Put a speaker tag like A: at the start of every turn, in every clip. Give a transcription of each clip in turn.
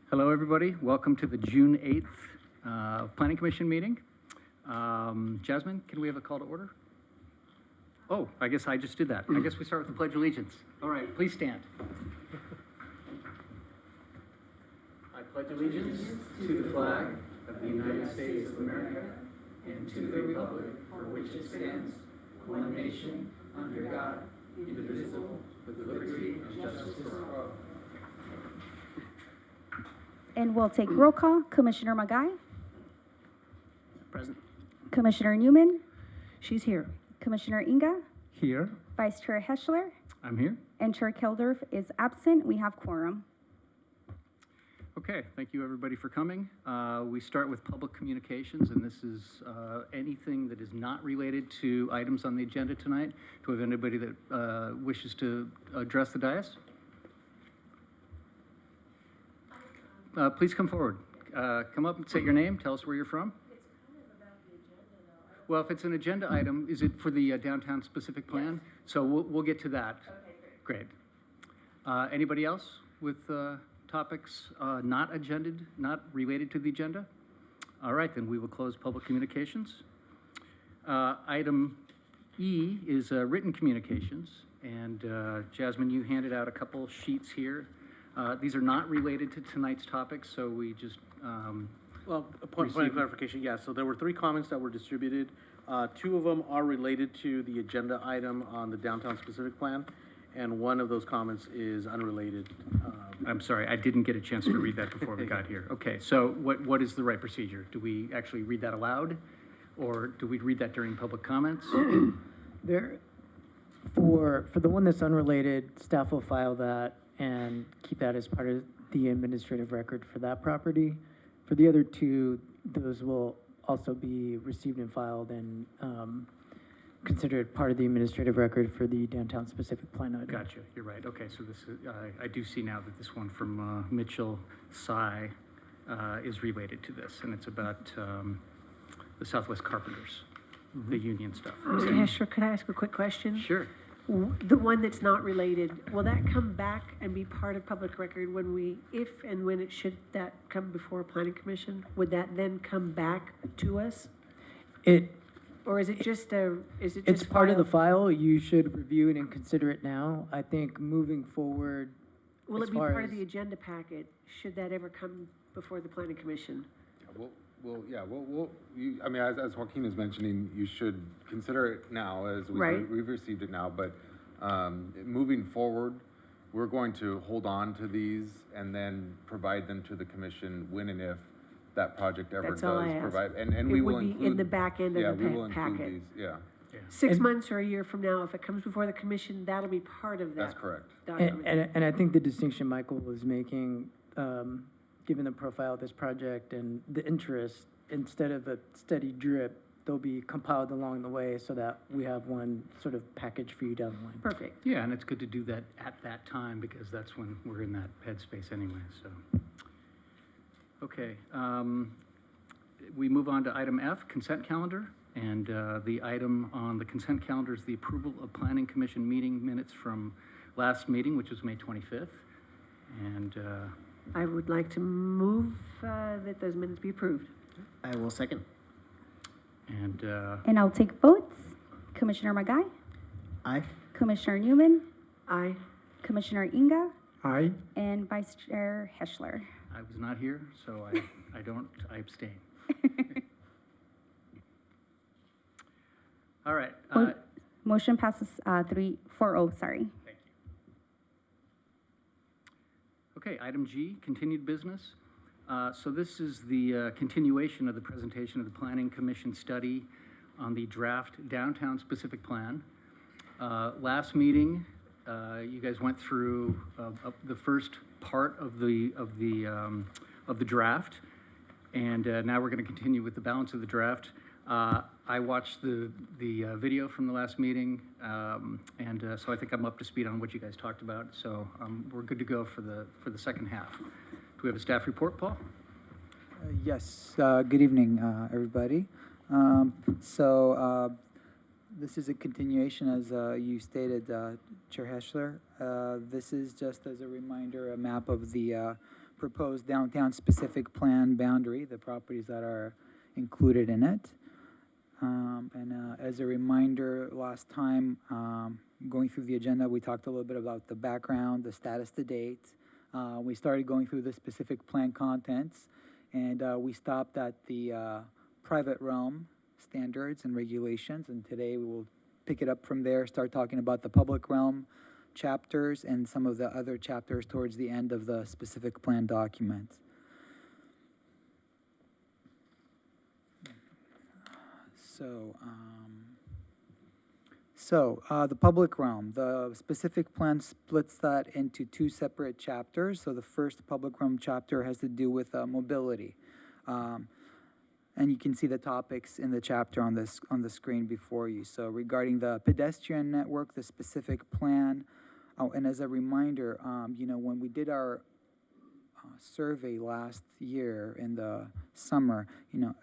A: Hello, everybody. Welcome to the June 8th Planning Commission meeting. Jasmine, can we have a call to order? Oh, I guess I just did that. I guess we start with the Pledge of Allegiance. All right, please stand. I pledge allegiance to the flag of the United States of America and to the republic for which it stands, one nation, under God, indivisible, with liberty and justice for all.
B: And we'll take roll call. Commissioner Magai,
A: Present.
B: Commissioner Newman,
C: She's here.
B: Commissioner Inga,
A: Here.
B: Vice Chair Heschler,
A: I'm here.
B: and Chair Keldorf is absent. We have quorum.
A: Okay, thank you everybody for coming. We start with public communications, and this is anything that is not related to items on the agenda tonight. Do we have anybody that wishes to address the dais? Please come forward. Come up and say your name, tell us where you're from.
C: It's kind of about the agenda, though.
A: Well, if it's an agenda item, is it for the downtown specific plan?
C: Yes.
A: So we'll get to that.
C: Okay, great.
A: Great. Anybody else with topics not related to the agenda? All right, then we will close public communications. Item E is written communications, and Jasmine, you handed out a couple sheets here. These are not related to tonight's topics, so we just,
D: Well, a point of clarification, yeah, so there were 3 comments that were distributed. 2 of them are related to the agenda item on the downtown specific plan, and 1 of those comments is unrelated.
A: I'm sorry, I didn't get a chance to read that before we got here. Okay, so what is the right procedure? Do we actually read that aloud, or do we read that during public comments?
E: There, for the one that's unrelated, staff will file that and keep that as part of the administrative record for that property. For the other 2, those will also be received and filed and considered part of the administrative record for the downtown specific plan item.
A: Gotcha, you're right. Okay, so this is, I do see now that this one from Mitchell Sy is related to this, and it's about the Southwest Carpenters, the union stuff.
C: Mr. Heschler, could I ask a quick question?
A: Sure.
C: The one that's not related, will that come back and be part of public record when if and when it should that come before planning commission? Would that then come back to us? Or is it just
E: It's part of the
C: filed?
E: file. You should review it and consider it now. I think moving forward,
C: Will
E: as
C: it be
E: far
C: part of
E: as-
C: the agenda packet, should that ever come before the planning commission?
F: I mean, as Joaquin is mentioning, you should consider it now as
C: Right.
F: we've received it now, but moving forward, we're going to hold on to these and then provide them to the commission when and if that project ever
C: That's all I
F: does
C: asked.
F: provide. And
C: It
F: we will
C: would be
F: include.
C: in the back end of
F: Yeah,
C: the
F: we will include
C: packet.
F: these, yeah,
C: 6
E: And-
C: months or a year from now, if it comes before the commission, that'll be part of that
F: that's correct.
C: document.
E: and I think the distinction Michael was making, given the profile of this project and the interest, instead of a steady drip, they'll be compiled along the way so that we have one sort of package for you down the line.
C: Perfect.
A: Yeah, and it's good to do that at that time, because that's when we're in that headspace anyway, so. Okay, we move on to item F, consent calendar. And the item on the consent calendar is the approval of planning commission meeting minutes from last meeting, which was May 25th. And
C: I would like to move that those minutes be approved.
G: I will second.
B: And I'll take votes. Commissioner Magai,
G: Aye.
B: Commissioner Newman,
C: Aye.
B: Commissioner Inga,
G: Aye.
B: and Vice Chair Heschler.
A: I was not here, so I abstain. All right.
B: Motion passes 4-0, sorry.
A: Thank you. Okay, item G, continued business. So this is the continuation of the presentation of the Planning Commission study on the draft downtown specific plan. Last meeting, you guys went through the first part of the draft, and now we're going to continue with the balance of the draft. I watched the video from the last meeting, and so I think I'm up to speed on what you guys talked about. So we're good to go for the second half. Do we have a staff report, Paul?
H: Yes, good evening, everybody. This is a continuation, as you stated, Chair Heschler. This is just as a reminder, a map of the proposed downtown-specific plan boundary, the properties that are included in it. As a reminder, last time, going through the agenda, we talked a little bit about the background, the status to date. We started going through the specific plan contents, and we stopped at the private realm standards and regulations, and today we will pick it up from there, start talking about the public realm chapters and some of the other chapters towards the end of the specific plan document. The public realm, the specific plan splits that into two separate chapters. So the first public realm chapter has to do with mobility. And you can see the topics in the chapter on the screen before you. So regarding the pedestrian network, the specific plan. Oh, and as a reminder, when we did our survey last year in the summer,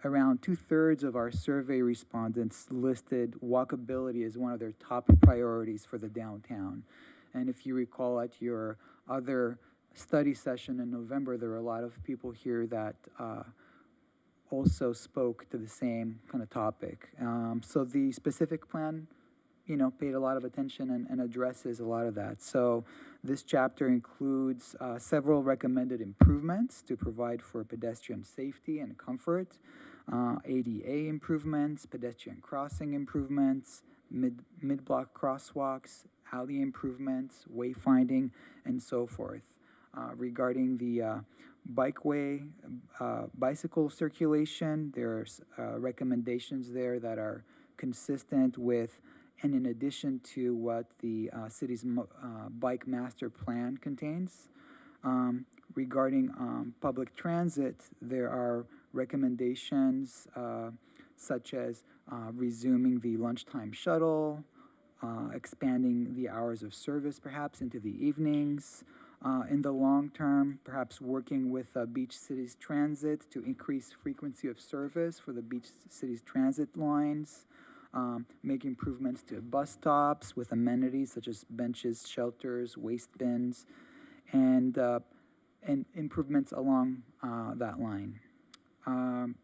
H: around 2/3 of our survey respondents listed walkability as one of their top priorities for the downtown. And if you recall at your other study session in November, there were a lot of people here that also spoke to the same kind of topic. So the specific plan, paid a lot of attention and addresses a lot of that. So this chapter includes several recommended improvements to provide for pedestrian safety and comfort, ADA improvements, pedestrian crossing improvements, mid-block crosswalks, alley improvements, wayfinding, and so forth. Regarding the bikeway, bicycle circulation, there's recommendations there that are consistent with and in addition to what the city's bike master plan contains. Regarding public transit, there are recommendations such as resuming the lunchtime shuttle, expanding the hours of service perhaps into the evenings. In the long term, perhaps working with Beach Cities Transit to increase frequency of service for the Beach Cities Transit lines. Make improvements to bus stops with amenities such as benches, shelters, waste bins, and improvements along that line. And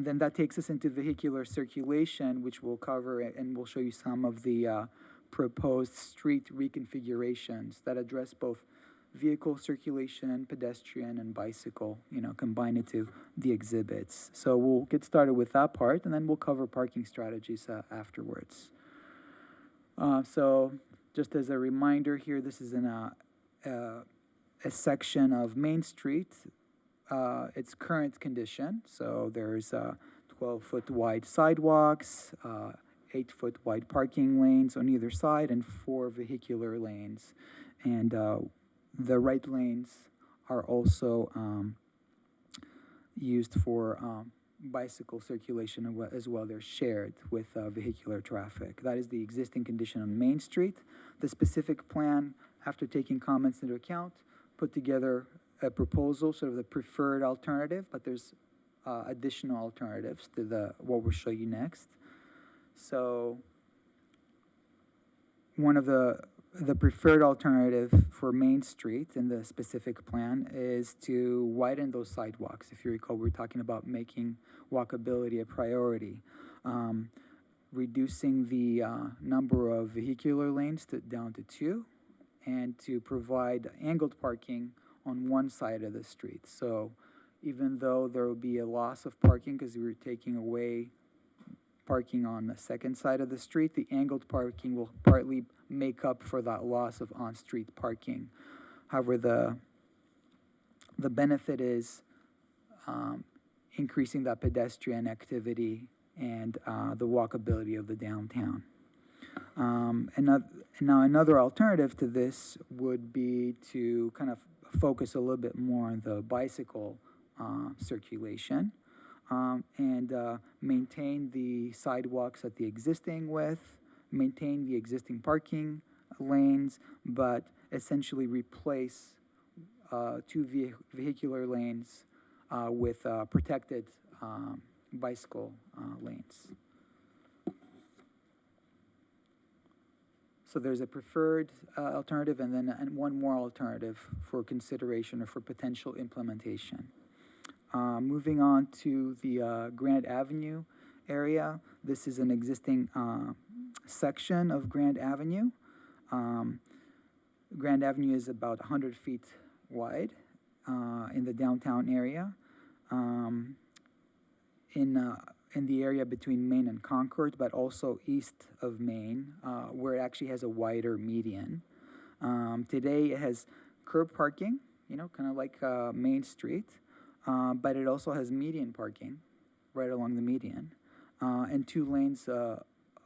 H: then that takes us into vehicular circulation, which we'll cover, and we'll show you some of the proposed street reconfigurations that address both vehicle circulation, pedestrian, and bicycle, combined into the exhibits. So we'll get started with that part, and then we'll cover parking strategies afterwards. So just as a reminder here, this is in a section of Main Street, its current condition. So there's 12-foot wide sidewalks, 8-foot wide parking lanes on either side, and 4 vehicular lanes. And the right lanes are also used for bicycle circulation as well. They're shared with vehicular traffic. That is the existing condition on Main Street. The specific plan, after taking comments into account, put together a proposal, sort of the preferred alternative, but there's additional alternatives to what we'll show you next. So one of the preferred alternative for Main Street in the specific plan is to widen those sidewalks. If you recall, we were talking about making walkability a priority, reducing the number of vehicular lanes down to 2, and to provide angled parking on one side of the street. So even though there will be a loss of parking because we were taking away parking on the second side of the street, the angled parking will partly make up for that loss of on-street parking. However, the benefit is increasing that pedestrian activity and the walkability of the downtown. And now another alternative to this would be to kind of focus a little bit more on the bicycle circulation. And maintain the sidewalks at the existing width, maintain the existing parking lanes, but essentially replace 2 vehicular lanes with protected bicycle lanes. So So there's a preferred alternative and then one more alternative for consideration or for potential implementation. Moving on to the Grand Avenue area. This is an existing section of Grand Avenue. Grand Avenue is about 100 feet wide in the downtown area. In the area between Main and Concord, but also east of Main, where it actually has a wider median. Today it has curb parking, kind of like Main Street, but it also has median parking right along the median, and two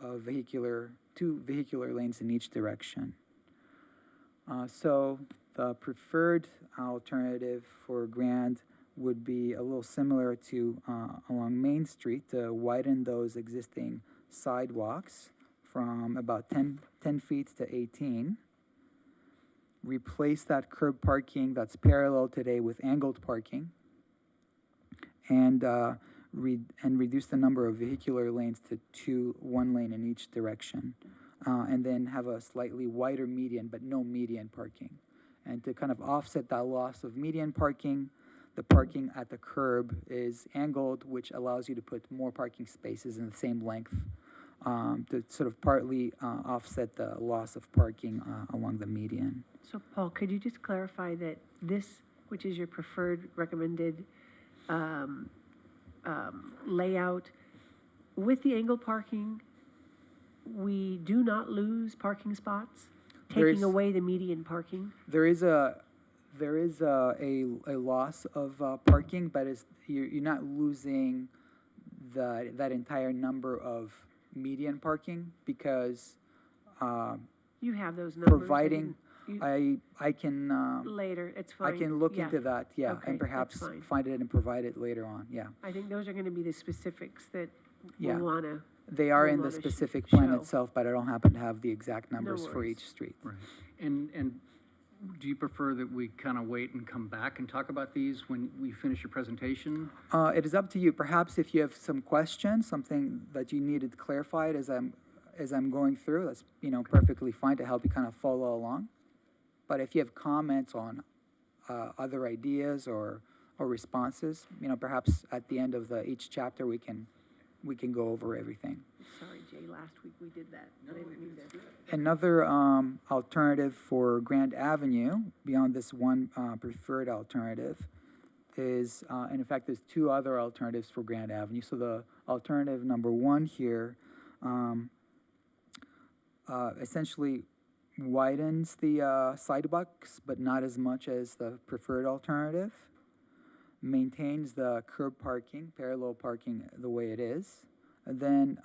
H: vehicular lanes in each direction. So the preferred alternative for Grand would be a little similar to along Main Street to widen those existing sidewalks from about 10 feet to 18. Replace that curb parking that's parallel today with angled parking, and reduce the number of vehicular lanes to one lane in each direction, and then have a slightly wider median but no median parking. And to kind of offset that loss of median parking, the parking at the curb is angled, which allows you to put more parking spaces in the same length to sort of partly offset the loss of parking along the median.
C: So Paul, could you just clarify that this, which is your preferred recommended layout, with the angle parking, we do not lose parking spots, taking away the median parking?
H: There is a loss of parking, but you're not losing that entire number of median parking because
C: You have those numbers?
H: providing,
C: You-
H: I can
C: Later, it's fine.
H: I can look
C: Yeah.
H: into that, yeah,
C: Okay,
H: and perhaps
C: that's fine.
H: find it and provide it later on, yeah.
C: I think those are gonna be the specifics that we
H: Yeah.
C: wanna,
H: They are
C: We
H: in the
C: wanna
H: specific plan
C: show.
H: itself, but I don't happen to have the exact numbers for
C: worries.
H: each street.
A: Right. And do you prefer that we kind of wait and come back and talk about these when we finish your presentation?
H: It is up to you. Perhaps if you have some questions, something that you needed clarified as I'm going through, that's perfectly fine to help you kind of follow along. But if you have comments on other ideas or responses, perhaps at the end of each chapter we can go over everything.
C: sorry, Jay, last week we did that. I didn't mean to.
H: Another alternative for Grand Avenue, beyond this one preferred alternative, is, and in fact, there's two other alternatives for Grand Avenue. So the alternative number one here essentially widens the sidewalks, but not as much as the preferred alternative. Maintains the curb parking, parallel parking the way it is, and then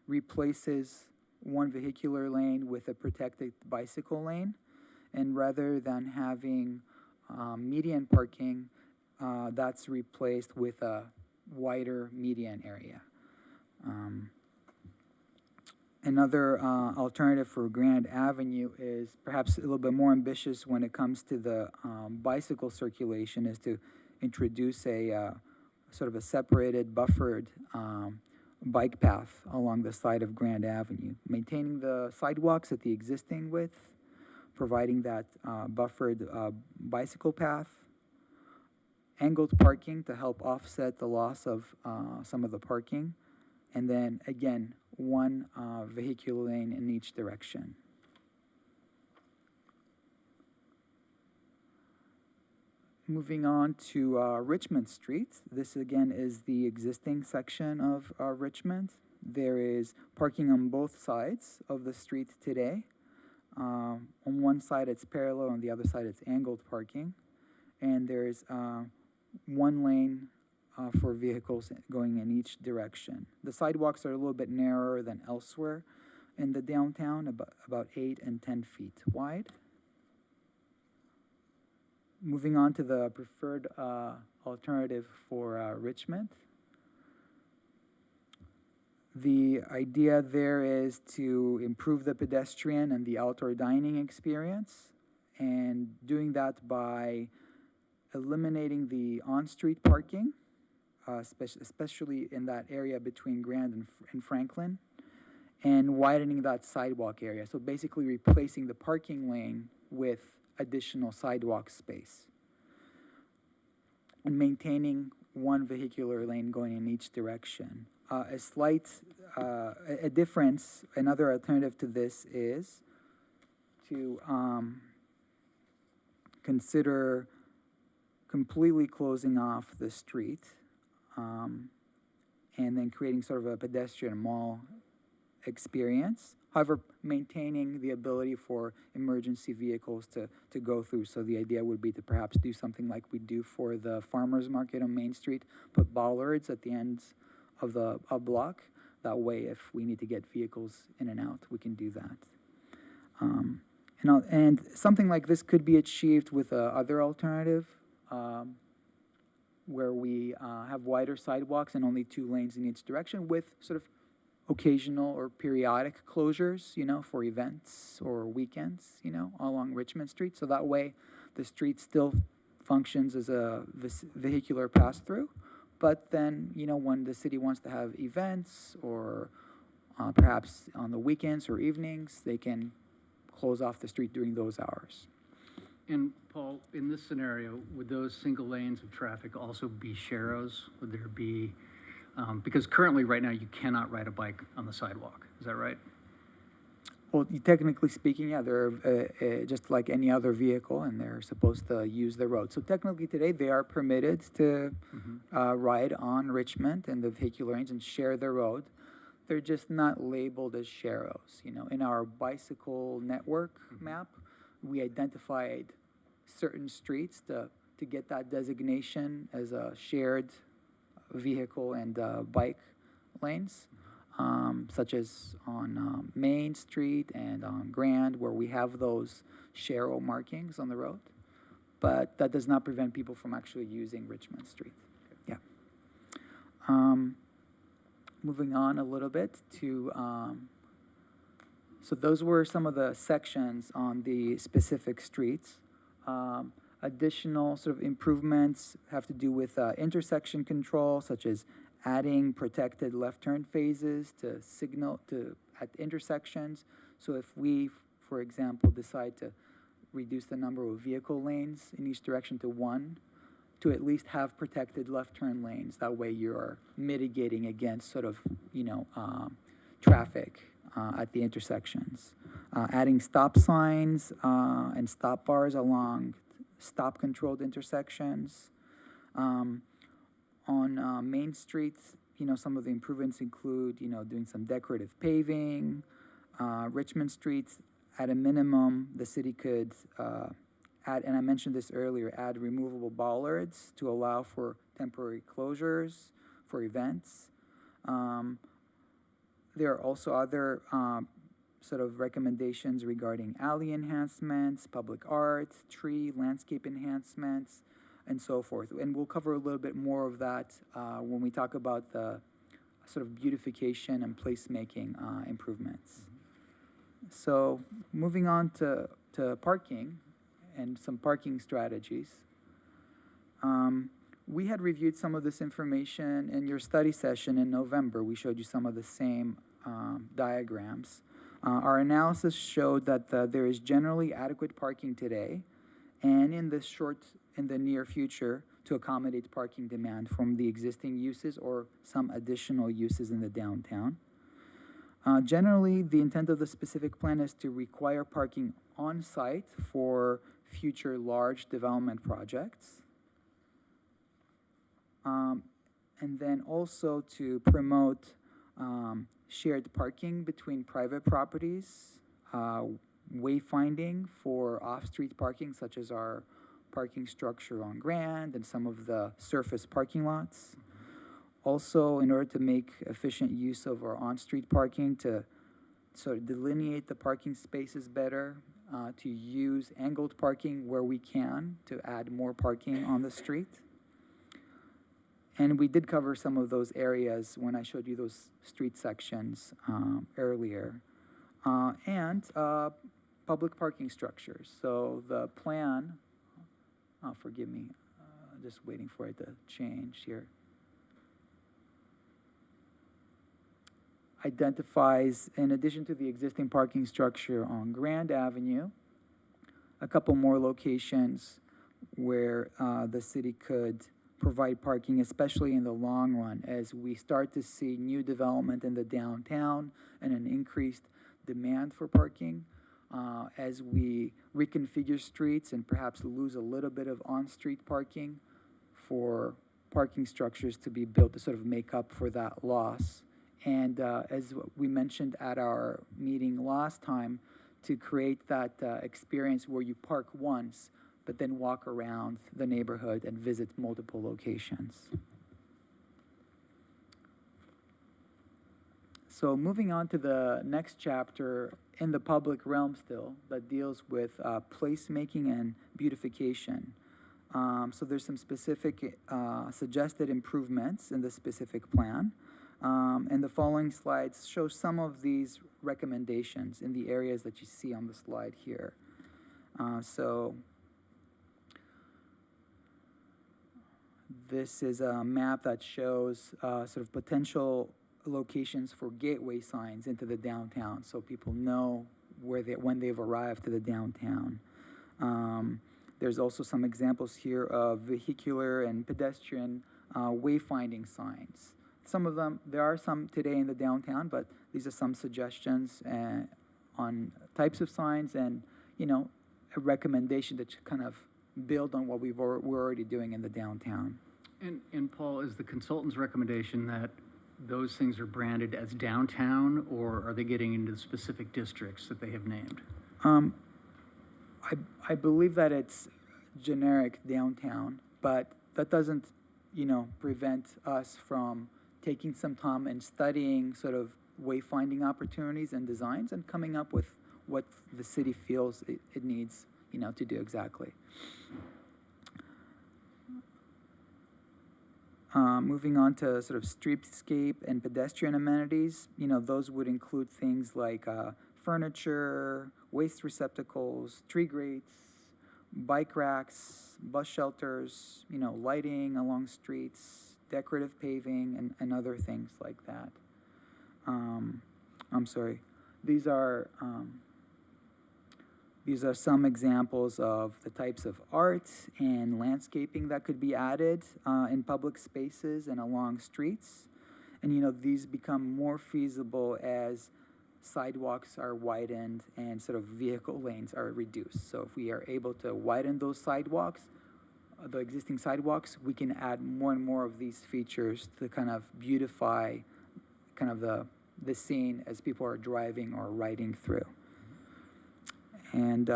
H: replaces one vehicular lane with a protected bicycle lane. And rather than having median parking, that's replaced with a wider median area. Another alternative for Grand Avenue is perhaps a little bit more ambitious when it comes to the bicycle circulation, is to introduce a sort of a separated, buffered bike path along the side of Grand Avenue, maintaining the sidewalks at the existing width, providing that buffered bicycle path, angled parking to help offset the loss of some of the parking, and then again, one vehicular lane in each direction. Moving on to Richmond Street. This again is the existing section of Richmond. There is parking on both sides of the street today. On one side it's parallel, on the other side it's angled parking. And there's one lane for vehicles going in each direction. The sidewalks are a little bit narrower than elsewhere in the downtown, about 8 and 10 feet wide. Moving on to the preferred alternative for Richmond. The idea there is to improve the pedestrian and the outdoor dining experience, and doing that by eliminating the on-street parking, especially in that area between Grand and Franklin, and widening that sidewalk area. So basically replacing the parking lane with additional sidewalk space. And maintaining one vehicular lane going in each direction. A slight, a difference, another alternative to this is to consider completely closing off the street and then creating sort of a pedestrian mall experience. However, maintaining the ability for emergency vehicles to go through. So the idea would be to perhaps do something like we do for the farmers market on Main Street, put bollards at the ends of the block. That way, if we need to get vehicles in and out, we can do that. And something like this could be achieved with other alternative, where we have wider sidewalks and only 2 lanes in each direction with sort of occasional or periodic closures, for events or weekends, along Richmond Street. So that way the street still functions as a vehicular pass-through. But then, when the city wants to have events or perhaps on the weekends or evenings, they can close off the street during those hours.
A: And Paul, in this scenario, would those single lanes of traffic also be sharrows? Would there be, because currently, right now, you cannot ride a bike on the sidewalk. Is that right?
H: Well, technically speaking, yeah, they're just like any other vehicle, and they're supposed to use the road. So technically today, they are permitted to ride on Richmond and the vehicular lanes and share the road. They're just not labeled as sharrows. In our bicycle network map, we identified certain streets to get that designation as a shared vehicle and bike lanes. Such as on Main Street and on Grand, where we have those sharrow markings on the road. But that does not prevent people from actually using Richmond Street. Yeah. Moving on a little bit to, so those were some of the sections on the specific streets. Additional sort of improvements have to do with intersection control, such as adding protected left turn phases to signal at intersections. So if we, for example, decide to reduce the number of vehicle lanes in each direction to 1, to at least have protected left turn lanes. That way you're mitigating against sort of, traffic at the intersections. Adding stop signs and stop bars along stop controlled intersections. On Main Street, some of the improvements include, doing some decorative paving. Richmond Street, at a minimum, the city could add, and I mentioned this earlier, add removable bollards to allow for temporary closures for events. There are also other sort of recommendations regarding alley enhancements, public art, tree, landscape enhancements, and so forth. And we'll cover a little bit more of that when we talk about the sort of beautification and placemaking improvements. So moving on to parking and some parking strategies. We had reviewed some of this information in your study session in November. We showed you some of the same diagrams. Our analysis showed that there is generally adequate parking today and in the near future to accommodate parking demand from the existing uses or some additional uses in the downtown. Generally, the intent of the specific plan is to require parking on site for future large development projects. And then also to promote shared parking between private properties, wayfinding for off-street parking, such as our parking structure on Grand and some of the surface parking lots. Also, in order to make efficient use of our on-street parking, to sort of delineate the parking spaces better, to use angled parking where we can to add more parking on the street. And we did cover some of those areas when I showed you those street sections earlier. And public parking structures. So the plan, forgive me, just waiting for it to change here. identifies, in addition to the existing parking structure on Grand Avenue, a couple more locations where the city could provide parking, especially in the long run, as we start to see new development in the downtown and an increased demand for parking, as we reconfigure streets and perhaps lose a little bit of on-street parking for parking structures to be built to sort of make up for that loss. And as we mentioned at our meeting last time, to create that experience where you park once, but then walk around the neighborhood and visit multiple locations. So moving on to the next chapter in the public realm still, that deals with placemaking and beautification. So there's some specific suggested improvements in the specific plan. And the following slides show some of these recommendations in the areas that you see on the slide here. So this is a map that shows sort of potential locations for gateway signs into the downtown, so people know when they've arrived to the downtown. There's also some examples here of vehicular and pedestrian wayfinding signs. Some of them, there are some today in the downtown, but these are some suggestions on types of signs and, you know, a recommendation that should kind of build on what we're already doing in the downtown.
A: And Paul, is the consultant's recommendation that those things are branded as downtown, or are they getting into the specific districts that they have named?
H: I believe that it's generic downtown, but that doesn't, you know, prevent us from taking some time and studying sort of wayfinding opportunities and designs and coming up with what the city feels it needs, you know, to do exactly. Moving on to sort of streetscape and pedestrian amenities, you know, those would include things like furniture, waste receptacles, tree grates, bike racks, bus shelters, you know, lighting along streets, decorative paving, and other things like that. I'm sorry. These are some examples of the types of art and landscaping that could be added in public spaces and along streets. And, you know, these become more feasible as sidewalks are widened and sort of vehicle lanes are reduced. So if we are able to widen those sidewalks, the existing sidewalks, we can add more and more of these features to kind of beautify kind of the scene as people are driving or riding through. And,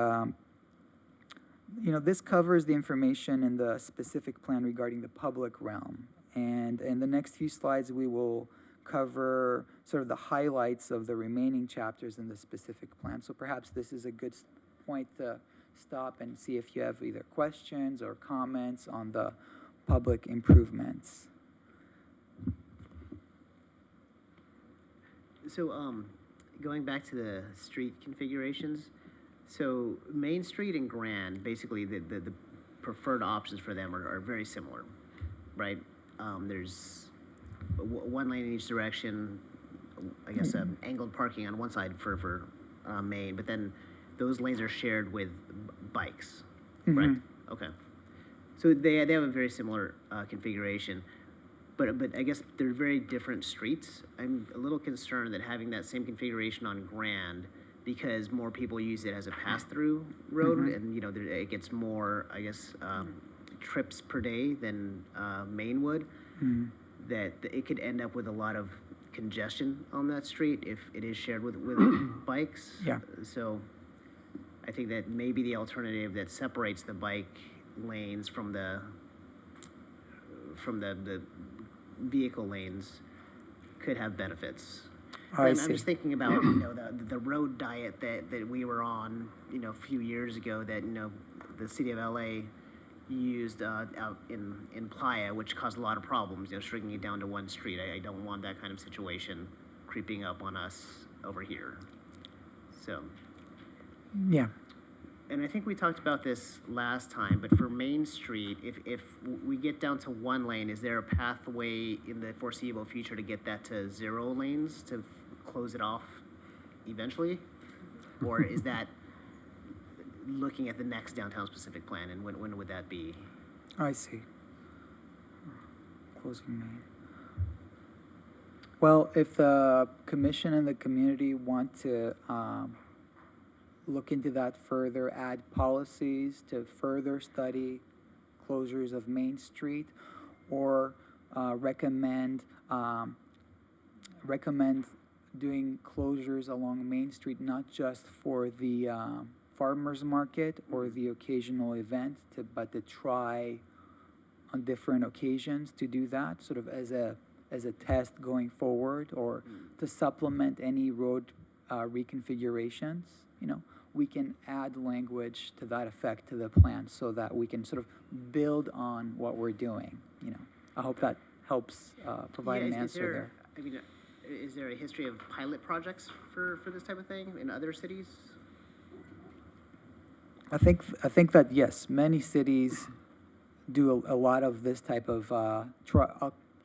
H: you know, this covers the information in the specific plan regarding the public realm. And in the next few slides, we will cover sort of the highlights of the remaining chapters in the specific plan. So perhaps this is a good point to stop and see if you have either questions or comments on the public improvements.
G: So, going back to the street configurations, so Main Street and Grand, basically the preferred options for them are very similar, right? There's one lane in each direction, I guess angled parking on one side for Main, but then those lanes are shared with bikes, right? Okay. So they have a very similar configuration, but I guess they're very different streets. I'm a little concerned that having that same configuration on Grand, because more people use it as a pass-through road, and you know it gets more, I guess, trips per day than Main would. That it could end up with a lot of congestion on that street if it is shared with bikes.
H: Yeah.
G: So I think that maybe the alternative that separates the bike lanes from the vehicle lanes could have benefits. I'm just thinking about, you know, the road diet that we were on, you know, a few years ago that, you know, the city of LA used out in Playa, which caused a lot of problems, you know, shrinking it down to one street. I don't want that kind of situation creeping up on us over here. So.
H: Yeah.
G: And I think we talked about this last time, but for Main Street, if we get down to one lane, is there a pathway in the foreseeable future to get that to 0 lanes, to close it off eventually? Or is that looking at the next downtown specific plan, and when would that be?
H: I see. Closing Main. Well, if the commission and the community want to look into that further, add policies to further study closures of Main Street, or recommend doing closures along Main Street, not just for the farmers market or the occasional event, but to try on different occasions to do that, sort of as a test going forward, or to supplement any road reconfigurations, we can add language to that effect to the plan so that we can sort of build on what we're doing, I hope that helps provide an answer there.
G: I mean, is there a history of pilot projects for this type of thing in other cities?
H: I think that, yes, many cities do a lot of this type of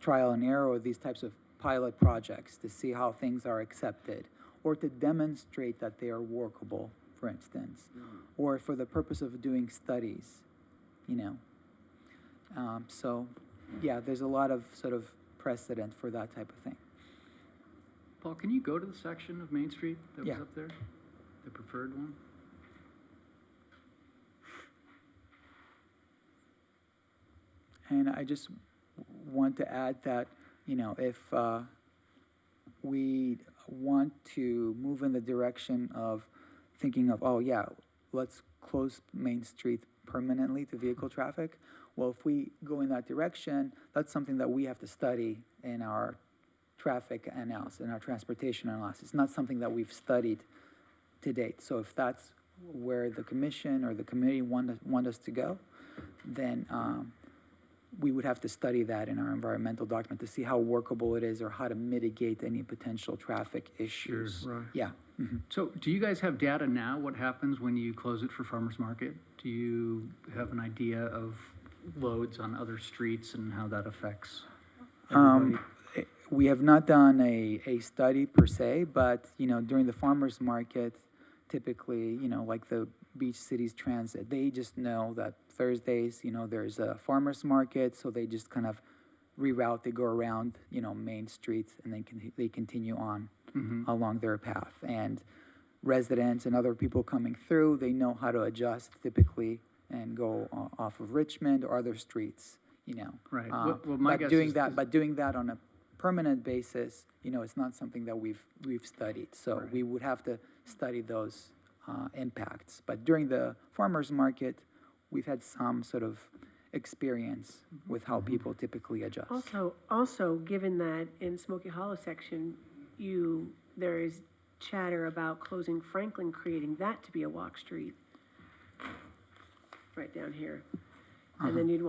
H: trial and error, or these types of pilot projects to see how things are accepted, or to demonstrate that they are workable, for instance, or for the purpose of doing studies, So, yeah, there's a lot of sort of precedent for that type of thing.
A: Paul, can you go to the section of Main Street that was
H: Yeah.
A: up there? The preferred one?
H: And I just want to add that, if we want to move in the direction of thinking of, oh yeah, let's close Main Street permanently to vehicle traffic, well, if we go in that direction, that's something that we have to study in our traffic analysis, in our transportation analysis. It's not something that we've studied to date. So if that's where the commission or the committee want us to go, then we would have to study that in our environmental document to see how workable it is, or how to mitigate any potential traffic issues.
A: Sure, right.
H: Yeah. Mhm.
A: So do you guys have data now? What happens when you close it for farmer's market? Do you have an idea of loads on other streets and how that affects everybody?
H: We have not done a study per se, but, during the farmer's market, typically, like the Beach Cities Transit, they just know that Thursdays, there's a farmer's market, so they just kind of reroute, they go around, Main Street, and then they continue on along their path. And residents and other people coming through, they know how to adjust typically and go off of Richmond or other streets,
A: Right. Well, my guess
H: doing
A: is-
H: that, but doing that on a permanent basis, it's not something that we've studied. So
A: Right.
H: we would have to study those impacts. But during the farmers market, we've had some sort of experience with how people typically adjust.
C: Also, given that in Smoky Hollow section, there is chatter about closing Franklin, creating that to be a walk street. Right down here. And then you'd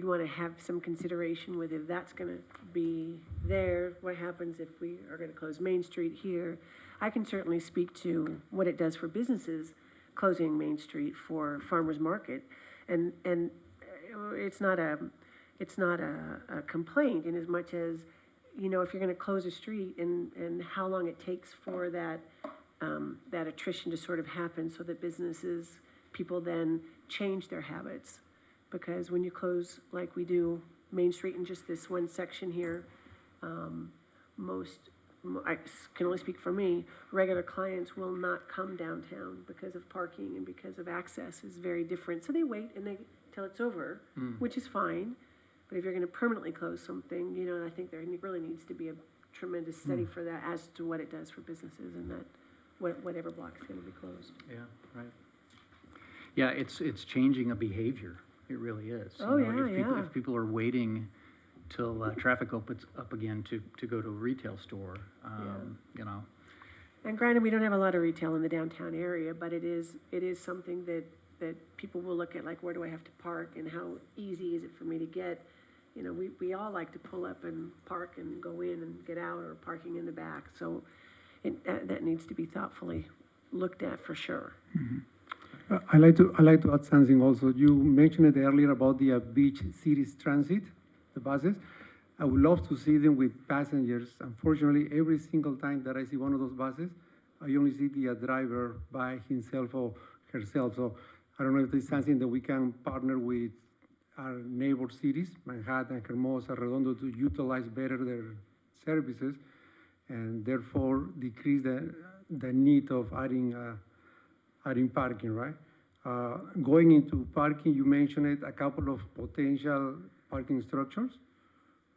C: wanna have some consideration with if that's gonna be there, what happens if we are gonna close Main Street here? I can certainly speak to what it does for businesses, closing Main Street for farmers market. And it's not a complaint in as much as, if you're gonna close a street and how long it takes for that attrition to sort of happen so that people then change their habits. Because when you close, like we do, Main Street in just this one section here, I can only speak for me, regular clients will not come downtown because of parking and because of access is very different. So they wait till it's over, which is fine. But if you're gonna permanently close something, I think there really needs to be a tremendous study for that as to what it does for businesses and that whatever block is gonna be closed.
A: Yeah, right. Yeah, it's changing a behavior. It really is.
C: Oh,
A: You know,
C: yeah.
A: If people are waiting till traffic opens up again to go to a retail store,
C: And granted, we don't have a lot of retail in the downtown area, but it is something that people will look at, like, where do I have to park and how easy is it for me to get? We all like to pull up and park and go in and get out, or parking in the back. So that needs to be thoughtfully looked at for sure.
I: I like to add something also. You mentioned it earlier about the Beach Cities Transit, the buses. I would love to see them with passengers. Unfortunately, every single time that I see one of those buses, I only see the driver by himself or herself. So I don't know if there's something that we can partner with our neighbor cities, Manhattan, Hermosa, Redondo, to utilize better their services and therefore decrease the need of adding parking, right? Going into parking, you mentioned it, a couple of potential parking structures.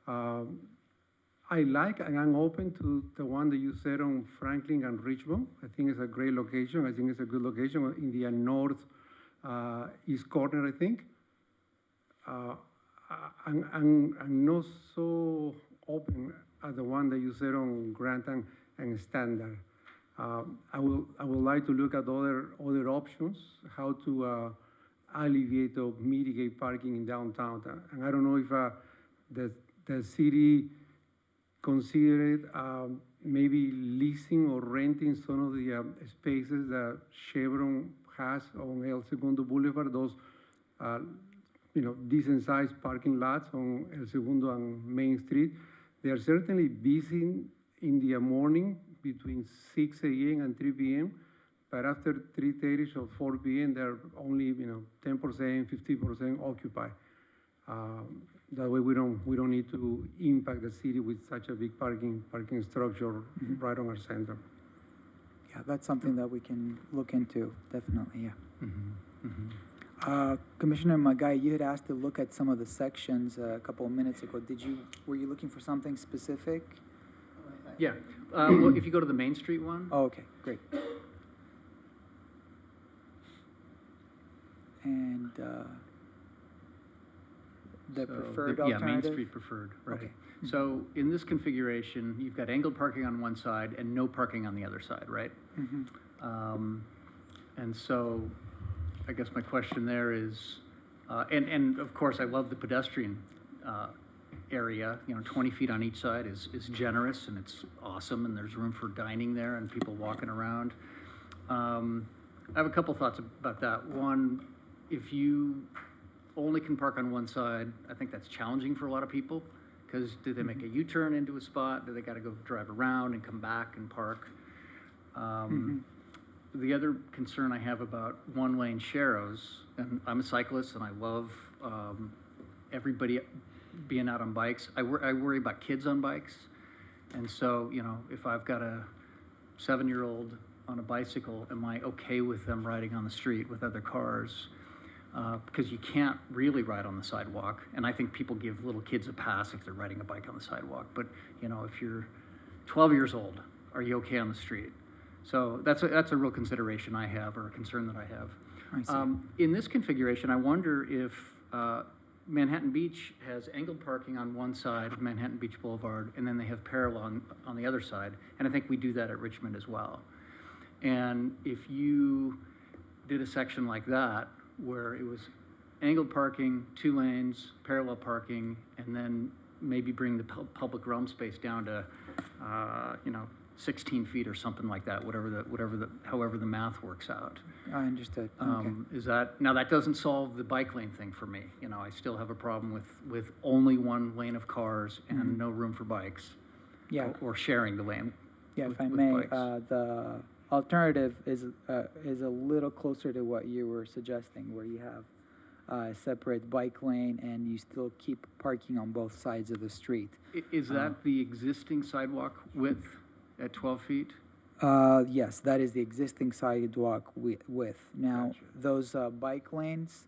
I: I like and I'm open to the one that you said on Franklin and Richmond. I think it's a great location. I think it's a good location in the north east corner, I think. I'm not so open as the one that you said on Grant and Standard. I would like to look at other options, how to alleviate or mitigate parking in downtown. And I don't know if the city considered maybe leasing or renting some of the spaces that Chevron has on El Segundo Boulevard, those decent sized parking lots on El Segundo and Main Street. They are certainly busy in the morning between 6 a.m. and 3 p.m. But after 3:30 or 4 p.m., they're only 10%, 50% occupied. That way, we don't need to impact the city with such a big parking structure right on our center.
H: Yeah, that's something that we can look into, definitely, yeah. Commissioner Magai, you had asked to look at some of the sections a couple of minutes ago. Were you looking for something specific?
A: Yeah, well, if you go to the Main Street one.
H: Oh, okay, great. And the
A: So,
H: preferred
A: Yeah, Main
H: alternative?
A: Street preferred, right.
H: Okay.
A: So in this configuration, you've got angled parking on one side and no parking on the other side, right? And so I guess my question there is, and of course, I love the pedestrian area, 20 feet on each side is generous and it's awesome and there's room for dining there and people walking around. I have a couple thoughts about that. One, if you only can park on one side, I think that's challenging for a lot of people, because do they make a U-turn into a spot? Do they gotta go drive around and come back and park? The other concern I have about one-lane sharrows, and I'm a cyclist and I love everybody being out on bikes. I worry about kids on bikes. And so, if I've got a 7-year-old on a bicycle, am I okay with them riding on the street with other cars? Because you can't really ride on the sidewalk. And I think people give little kids a pass if they're riding a bike on the sidewalk. But, if you're 12 years old, are you okay on the street? So that's a real consideration I have, or a concern that I have.
H: I see.
A: In this configuration, I wonder if Manhattan Beach has angled parking on one side of Manhattan Beach Boulevard, and then they have parallel on the other side. And I think we do that at Richmond as well. And if you did a section like that, where it was angled parking, 2 lanes, parallel parking, and then maybe bring the public realm space down to, 16 feet or something like that, however the math works out.
H: I understood, okay.
A: Now that doesn't solve the bike lane thing for me. I still have a problem with only one lane of cars and no room for bikes.
H: Yeah.
A: Or sharing the lane.
H: Yeah,
A: with
H: if I
A: bikes.
H: may, the alternative is a little closer to what you were suggesting, where you have a separate bike lane and you still keep parking on both sides of the street.
A: Is that the existing sidewalk width at 12 feet?
H: Yes, that is the existing sidewalk width. Now,
A: Gotcha.
H: those bike lanes,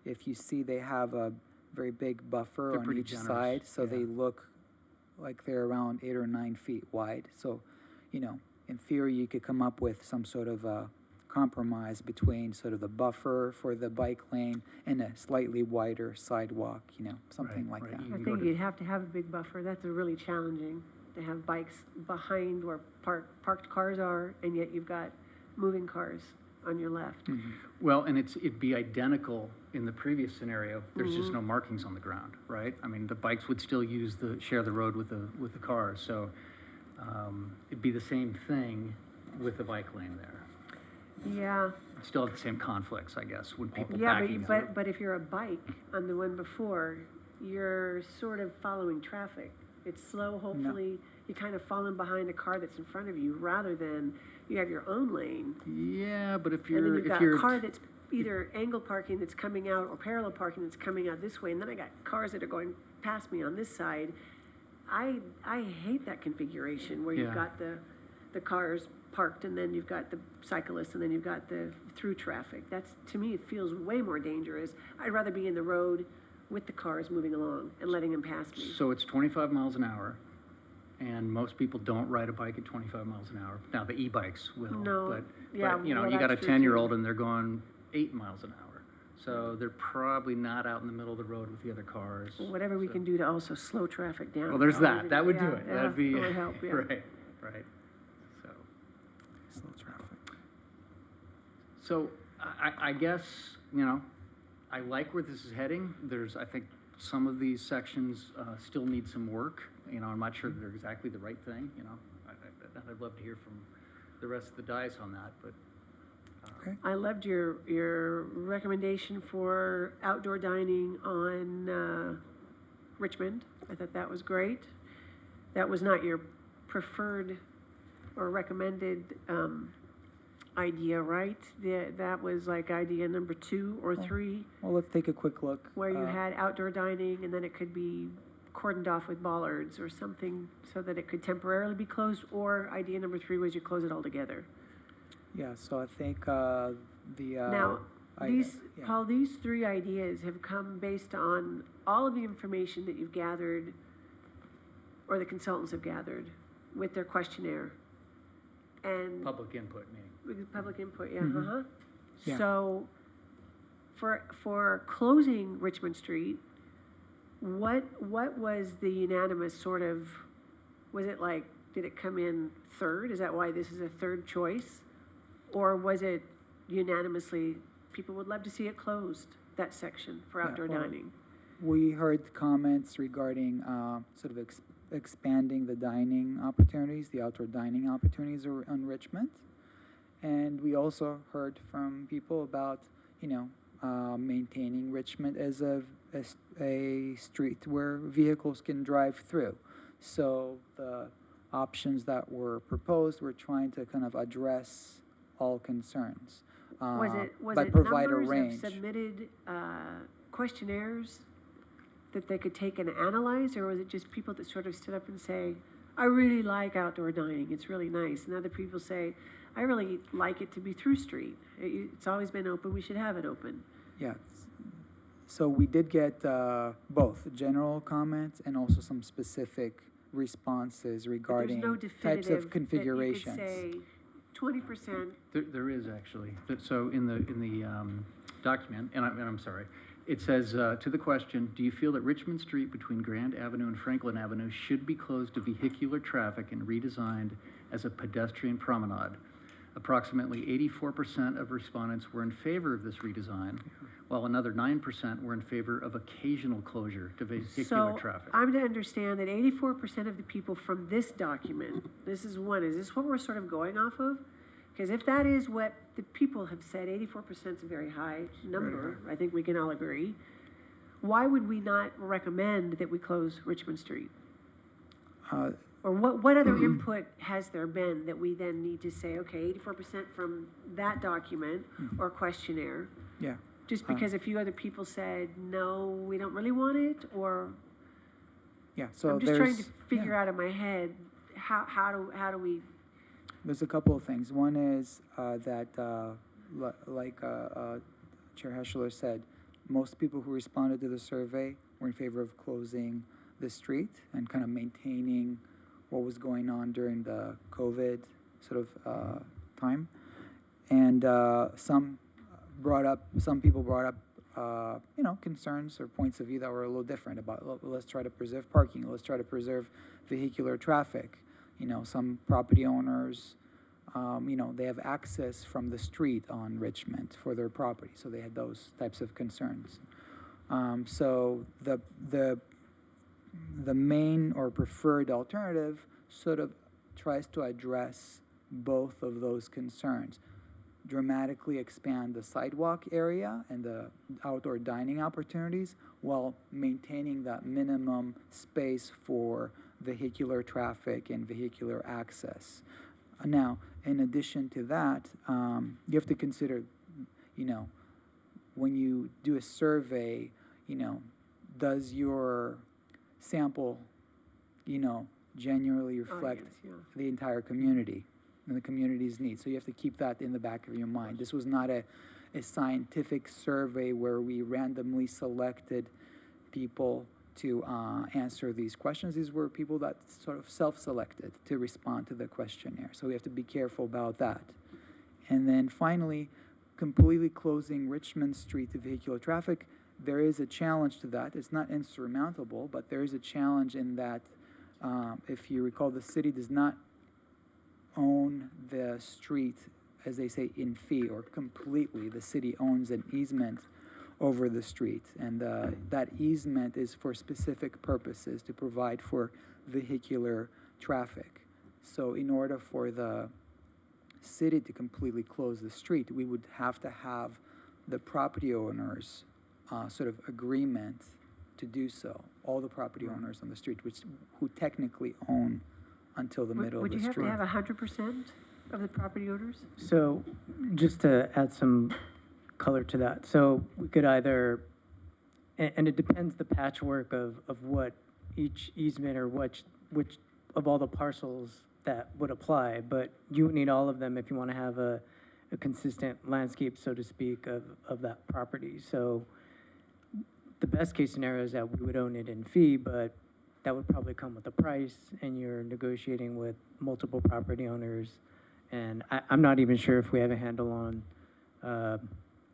H: if you see, they have a very big buffer
A: They're
H: on
A: pretty
H: each
A: generous,
H: side, so they
A: yeah.
H: look like they're around 8 or 9 feet wide. So, in theory, you could come up with some sort of a compromise between sort of the buffer for the bike lane and a slightly wider sidewalk, something
A: Right,
H: like
A: right.
H: that.
A: You
C: I
A: can go
C: think
A: to-
C: you'd have to have a big buffer. That's really challenging, to have bikes behind where parked cars are, and yet you've got moving cars on your left.
A: Well, and it'd be identical in the previous scenario. There's just no markings on the ground, right? I mean, the bikes would still share the road with the cars, so it'd be the same thing with the bike lane there.
C: Yeah,
A: Still have the same conflicts, I guess, when people
C: yeah,
A: backing up.
C: but if you're a bike on the one before, you're sort of following traffic. It's slow, hopefully, you're kind of falling behind a car that's in front of you, rather than you have your own lane.
A: Yeah, but if
C: And then
A: you're,
C: you've
A: if
C: got a
A: you're,
C: car that's either angle parking that's coming out or parallel parking that's coming out this way, and then I got cars that are going past me on this side. I hate that configuration where you've
A: Yeah.
C: got the cars parked and then you've got the cyclists and then you've got the through traffic. That's, to me, it feels way more dangerous. I'd rather be in the road with the cars moving along and letting them pass me.
A: so it's 25 miles an hour, and most people don't ride a bike at 25 miles an hour. Now, the e-bikes will,
C: No, yeah,
A: but, you know,
C: well,
A: you got a
C: that's true,
A: 10-year-old
C: too.
A: and they're going 8 miles an hour. So they're probably not out in the middle of the road with the other cars.
C: Whatever we
A: So-
C: can do to also slow traffic down.
A: Well, there's
C: Probably
A: that. That would do
C: yeah,
A: it.
C: yeah,
A: That'd be,
C: that would help, yeah.
A: right, right. So.
H: Slow traffic.
A: So I guess, you know, I like where this is heading. There's, I think, some of these sections still need some work. You know, I'm not sure that they're exactly the right thing, you know. I'd love to hear from the rest of the dice on that, but.
C: I loved your recommendation for outdoor dining on Richmond. I thought that was great. That was not your preferred or recommended idea, right? That was like idea number 2 or 3,
H: Well, let's take a quick look.
C: where you had outdoor dining and then it could be cordoned off with bollards or something so that it could temporarily be closed, or idea number 3 was you close it all together.
H: Yeah, so I think the.
C: Now,
H: I- yeah.
C: Paul, these 3 ideas have come based on all of the information that you've gathered, or the consultants have gathered, with their questionnaire. And
A: Public input, meaning.
C: with public input, yeah,
H: Mhm. Yeah.
C: So, for closing Richmond Street, what was the unanimous sort of, was it like, did it come in third? Is that why this is a third choice? Or was it unanimously, people would love to see it closed, that section for
H: Yeah,
C: outdoor
H: well,
C: dining?
H: We heard comments regarding sort of expanding the dining opportunities, the outdoor dining opportunities on Richmond. And we also heard from people about, you know, maintaining Richmond as a street where vehicles can drive through. So the options that were proposed were trying to kind of address all concerns.
C: Was
H: but
C: it
H: provide a
C: numbers
H: range.
C: of submitted questionnaires that they could take and analyze, or was it just people that sort of stood up and say, I really like outdoor dining, it's really nice, and other people say, I really like it to be through street, it's always been open, we should have it open.
H: Yeah. So we did get both general comments and also some specific responses
C: But
H: regarding
C: there's no
H: types
C: definitive
H: of configurations.
C: that you could say 20%,
A: There is actually. So in the document, and I'm sorry, it says, to the question, do you feel that Richmond Street between Grand Avenue and Franklin Avenue should be closed to vehicular traffic and redesigned as a pedestrian promenade? Approximately 84% of respondents were in favor of this redesign, while another 9% were in favor of occasional closure to vehicular
C: so
A: traffic.
C: I'm to understand that 84% of the people from this document, is this what we're sort of going off of? Because if that is what the people have said, 84% is a very high number, I think we can all agree. Why would we not recommend that we close Richmond Street?
H: Uh,
C: Or what other input has there been that we then need to say, okay, 84% from that document or questionnaire?
H: yeah.
C: Just because a few other people said, no, we don't really want it, or
H: Yeah. So
C: I'm just trying to
H: there's
C: figure out in my head, how do we,
H: there's a couple of things. One is that, like Chair Heschler said, most people who responded to the survey were in favor of closing the street and kind of maintaining what was going on during the COVID sort of time. And some people brought up, you know, concerns or points of view that were a little different about, let's try to preserve parking, let's try to preserve vehicular traffic. You know, some property owners, you know, they have access from the street on Richmond for their property, so they had those types of concerns. So the main or preferred alternative sort of tries to address both of those concerns. dramatically expand the sidewalk area and the outdoor dining opportunities while maintaining that minimum space for vehicular traffic and vehicular access. Now, in addition to that, you have to consider, you know, when you do a survey, you know, does your sample, you know, genuinely reflect
C: yes, yeah.
H: the entire community and the community's needs? So you have to keep that in the back of your mind. This was not a scientific survey where we randomly selected people to answer these questions. These were people that sort of self-selected to respond to the questionnaire. So we have to be careful about that. And then finally, completely closing Richmond Street to vehicular traffic, there is a challenge to that. It's not insurmountable, but there is a challenge in that, if you recall, the city does not own the street, as they say, in fee or completely. The city owns an easement over the street, and that easement is for specific purposes to provide for vehicular traffic. So in order for the city to completely close the street, we would have to have the property owners sort of agreement to do so. All the property owners on the street, who technically own until the middle of
C: Would
H: the
C: you have
H: street.
C: to have 100% of the property owners?
E: So, just to add some color to that, so we could either, and it depends the patchwork of what each easement or which of all the parcels that would apply, but you would need all of them if you want to have a consistent landscape, so to speak, of that property. So the best case scenario is that we would own it in fee, but that would probably come with a price, and you're negotiating with multiple property owners. And I'm not even sure if we have a handle on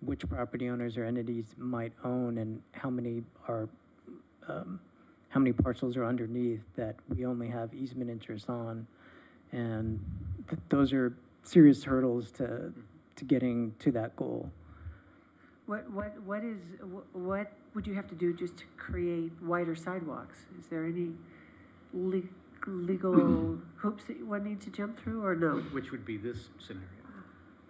E: which property owners or entities might own and how many parcels are underneath that we only have easement interest on. And those are serious hurdles to getting to that goal.
C: What would you have to do just to create wider sidewalks? Is there any legal hoops that one needs to jump through, or no?
A: Which would be this scenario.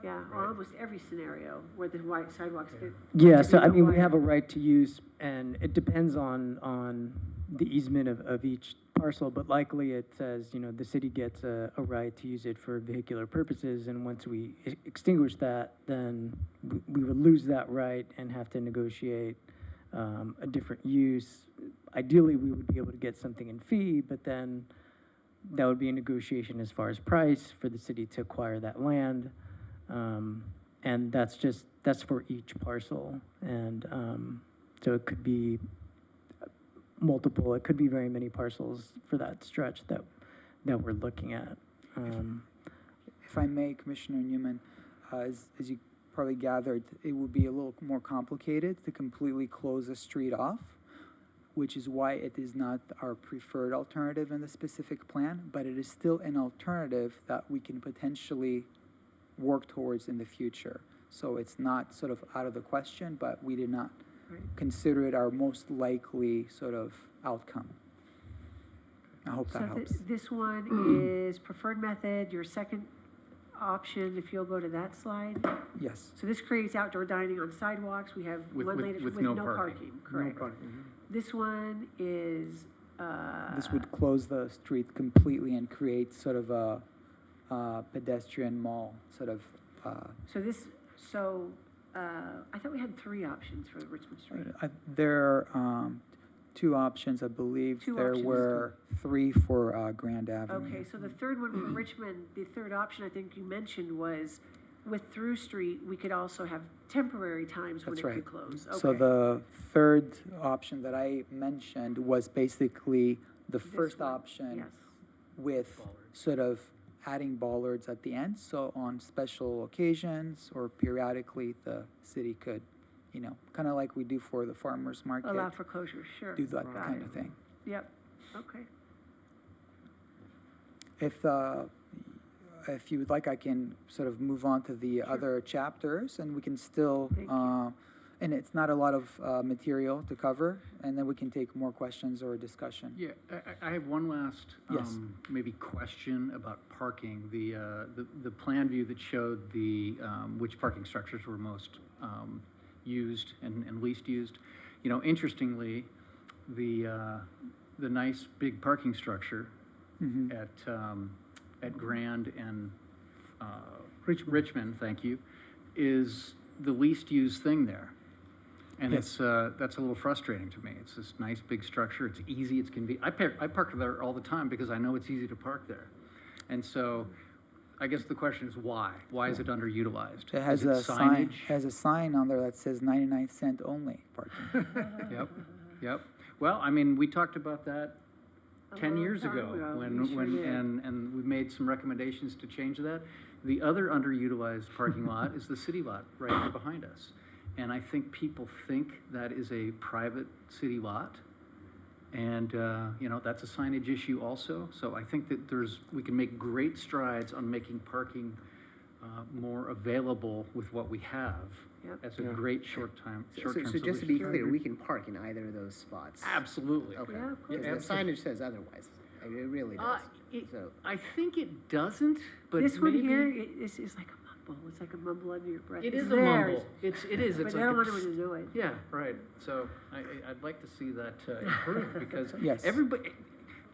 C: Yeah, or almost every scenario where the white sidewalks get.
E: Yeah,
C: to
E: so
C: be
E: I mean, we
C: wider.
E: have a right to use, and it depends on the easement of each parcel, but likely it says, you know, the city gets a right to use it for vehicular purposes, and once we extinguish that, then we would lose that right and have to negotiate a different use. Ideally, we would be able to get something in fee, but then that would be a negotiation as far as price for the city to acquire that land. And that's for each parcel. And so it could be multiple, it could be very many parcels for that stretch that we're looking at.
H: If I may, Commissioner Newman, as you probably gathered, it would be a little more complicated to completely close a street off, which is why it is not our preferred alternative in the specific plan, but it is still an alternative that we can potentially work towards in the future. So it's not sort of out of the question, but we did not consider it our most likely sort of outcome. I hope that
C: So
H: helps.
C: this one is preferred method, your second option, if you'll go to that slide.
H: Yes.
C: So this creates outdoor dining on sidewalks. We have
A: With-
C: one
A: with-
C: lane
A: with
C: with
A: no
C: no
A: parking.
C: parking, correct. This one is,
H: This would close the street completely and create sort of a pedestrian mall, sort of,
C: I thought we had 3 options for Richmond Street.
H: there are 2 options, I believe.
C: Two
H: There
C: options.
H: were 3 for Grand Avenue.
C: Okay, so the third one for Richmond, the third option I think you mentioned was with Through Street, we could also have temporary times when it
H: That's
C: could
H: right.
C: close.
H: So
C: Okay.
H: the third option that I mentioned was basically the
C: This
H: first
C: one,
H: option
C: Yes,
H: with sort of adding bollards at the end. So on special occasions or periodically, the city could, you know, kind of like we do for the farmer's market,
C: allow for closure, sure.
H: do that
C: Got
H: kind
C: it.
H: of thing.
C: Yep, okay.
H: If you would like, I can sort of move on to the other chapters, and we can still
C: Thank you.
H: and it's not a lot of material to cover, and then we can take more questions or discussion.
A: Yeah, I have one last,
H: Yes.
A: maybe question about parking. The plan view that showed which parking structures were most used and least used. You know, interestingly, the nice big parking structure
H: Mhm.
A: at Grand and
I: Richmond.
A: Richmond, thank you, is the least used thing there. And
H: Yes.
A: that's a little frustrating to me. It's this nice big structure, it's easy, it's convenient. I park there all the time because I know it's easy to park there. And so, I guess the question is why? Why is it underutilized?
H: It has
A: Is
H: a sign,
A: signage?
H: has a sign on there that says 99-cent only parking.
A: Yep, yep. Well, I mean, we talked about that
C: A
A: 10
C: long
A: years
C: time
A: ago,
C: ago,
A: when,
C: we sure
A: when,
C: did.
A: and we made some recommendations to change that. The other underutilized parking lot is the city lot right here behind us. And I think people think that is a private city lot. And, you know, that's a signage issue also. So I think that we can make great strides on making parking more available with what we have.
C: Yep.
A: That's a
I: Yeah.
A: great short-term
G: So
A: solution.
G: just to be clear, we can park in either of those spots?
A: Absolutely.
G: Okay.
C: Yeah, of course.
G: Because the
A: absolutely.
G: signage says otherwise. I mean, it really
A: Uh,
G: does.
A: it-
G: So,
A: I think it doesn't, but
C: This one
A: maybe-
C: here is like a mumble, it's like a mumble under your breath.
A: It
C: It's
A: is a
C: there,
A: mumble. It is.
C: But
A: It's
C: I
A: like
C: don't
A: a
C: want anyone to do it.
A: Yeah, right. So I'd like to see that improve because
H: Yes.
A: everybody,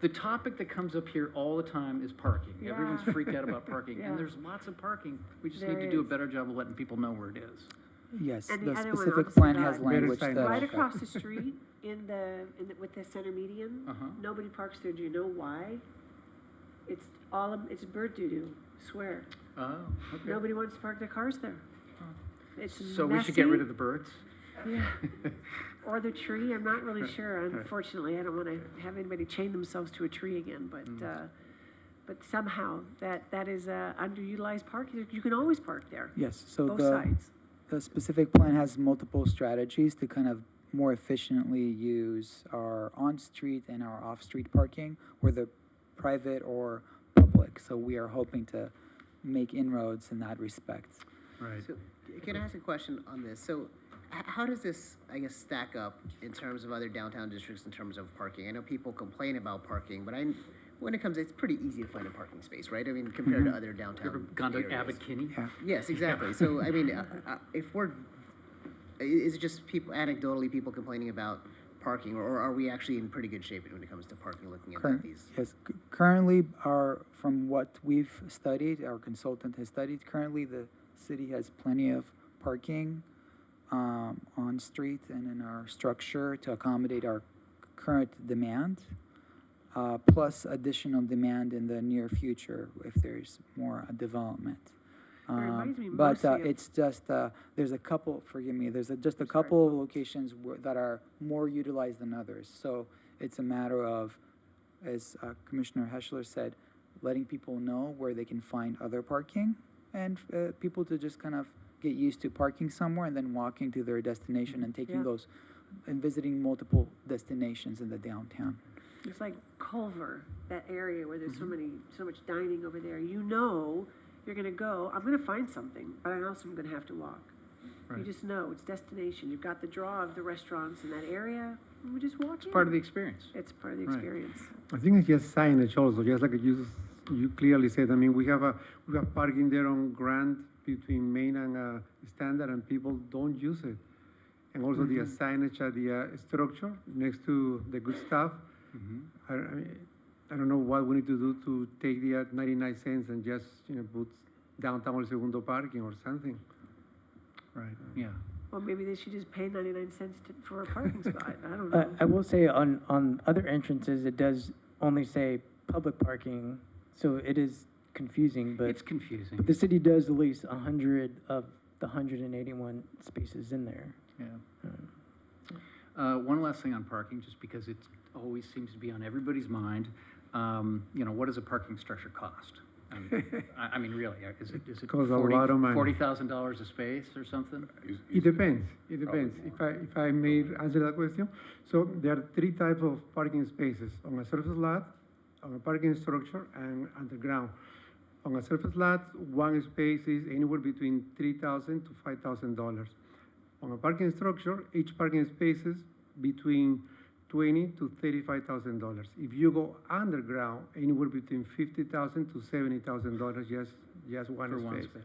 A: the topic that comes up here all the time is parking.
C: Yeah.
A: Everyone's freaked out about parking,
C: Yeah.
A: and there's lots of parking. We just
C: There
A: need to do a
C: is.
A: better job of letting people know where it is.
H: Yes,
C: And the
H: the
C: other one,
H: specific
C: honest to
H: plan has
C: God,
H: language
I: Better
H: that.
C: Right across the street with the center median,
A: Uh-huh.
C: nobody parks there. Do you know why? It's bird doo-doo, swear.
A: Oh, okay.
C: Nobody wants to park their cars there. It's
A: So we should get rid
C: messy.
A: of the birds?
C: Yeah. Or the tree, I'm not really sure. Unfortunately, I don't want to have anybody chain themselves to a tree again, but somehow that is underutilized parking. You can always park there,
H: Yes, so
C: both
H: the,
C: sides.
H: the specific plan has multiple strategies to kind of more efficiently use our on-street and our off-street parking, whether private or public. So we are hoping to make inroads in that respect.
A: Right.
G: so can I ask a question on this? So how does this, I guess, stack up in terms of other downtown districts in terms of parking? I know people complain about parking, but when it comes, it's pretty easy to find a parking space, right? I mean, compared to other downtown
A: You ever gone to
G: areas.
A: Abbot Kinney?
H: Yeah.
G: Yes, exactly. So, I mean, is it just anecdotally people complaining about parking, or are we actually in pretty good shape when it comes to parking, looking at these?
H: Yes, currently, from what we've studied, our consultant has studied, currently the city has plenty of parking on street and in our structure to accommodate our current demand, plus additional demand in the near future if there's more development.
C: reminds me
H: But
C: mostly of-
H: it's just, there's a couple, forgive me, just a couple of locations that are more utilized than others. So it's a matter of, as Commissioner Heschler said, letting people know where they can find other parking and people to just kind of get used to parking somewhere and then walking to their destination and taking
C: Yeah.
H: those and visiting multiple destinations in the downtown.
C: It's like Culver, that area where there's so much dining over there. You know you're gonna go, I'm gonna find something, but I also am gonna have to walk. You
A: Right.
C: just know, it's destination. You've got the draw of the restaurants in that area, we just walk
A: It's
C: in.
A: part of the experience.
C: It's part of the
A: Right.
C: experience.
I: I think it's just signage also, just like you clearly said. I mean, we have parking there on Grand between Main and Standard, and people don't use it. And also the signage at the structure next to the good stuff. I don't know what we need to do to take the 99 cents and just, put downtown El Segundo parking or something.
A: Right, yeah.
C: Or maybe they should just pay 99 cents for a parking spot. I don't know.
E: I will say on other entrances, it does only say public parking, so it is confusing, but
A: It's confusing,
E: the city does lease 100 of the 181 spaces in there.
A: yeah. One last thing on parking, just because it always seems to be on everybody's mind. What does a parking structure cost? I mean, really, is it
I: Costs a lot of money.
A: $40,000 a space or something?
I: It depends. It depends. If I may answer that question, so there are three types of parking spaces: on a surface lot, on a parking structure, and underground. On a surface lot, one space is anywhere between $3,000 to $5,000. on a parking structure, each parking spaces between $20,000 to $35,000. If you go underground, anywhere between $50,000 to $70,000, just
A: For
I: one
A: one
I: space.
A: space.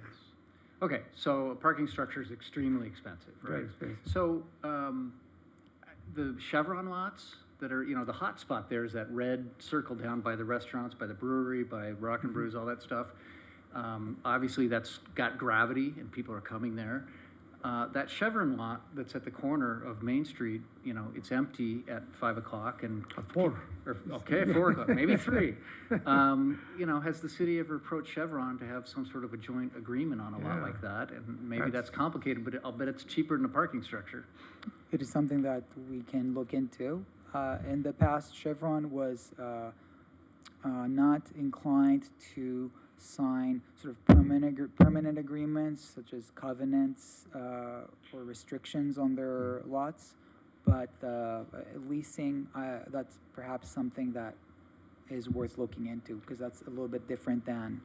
A: Okay, so a parking structure is extremely expensive,
I: Very
A: right?
I: expensive.
A: So, the Chevron lots that are, the hot spot there is that red circle down by the restaurants, by the brewery, by Rock and Brews, all that stuff. Obviously, that's got gravity and people are coming there. That Chevron lot that's at the corner of Main Street, it's empty at 5 o'clock and.
I: At 4.
A: Okay, 4 o'clock, maybe 3. Has the city ever approached Chevron to have some sort of a joint agreement on a lot
I: Yeah.
A: like that? And maybe that's complicated, but I'll bet it's cheaper than a parking structure.
H: It is something that we can look into. In the past, Chevron was not inclined to sign sort of permanent agreements, such as covenants or restrictions on their lots. But leasing, that's perhaps something that is worth looking into, because that's a little bit different than,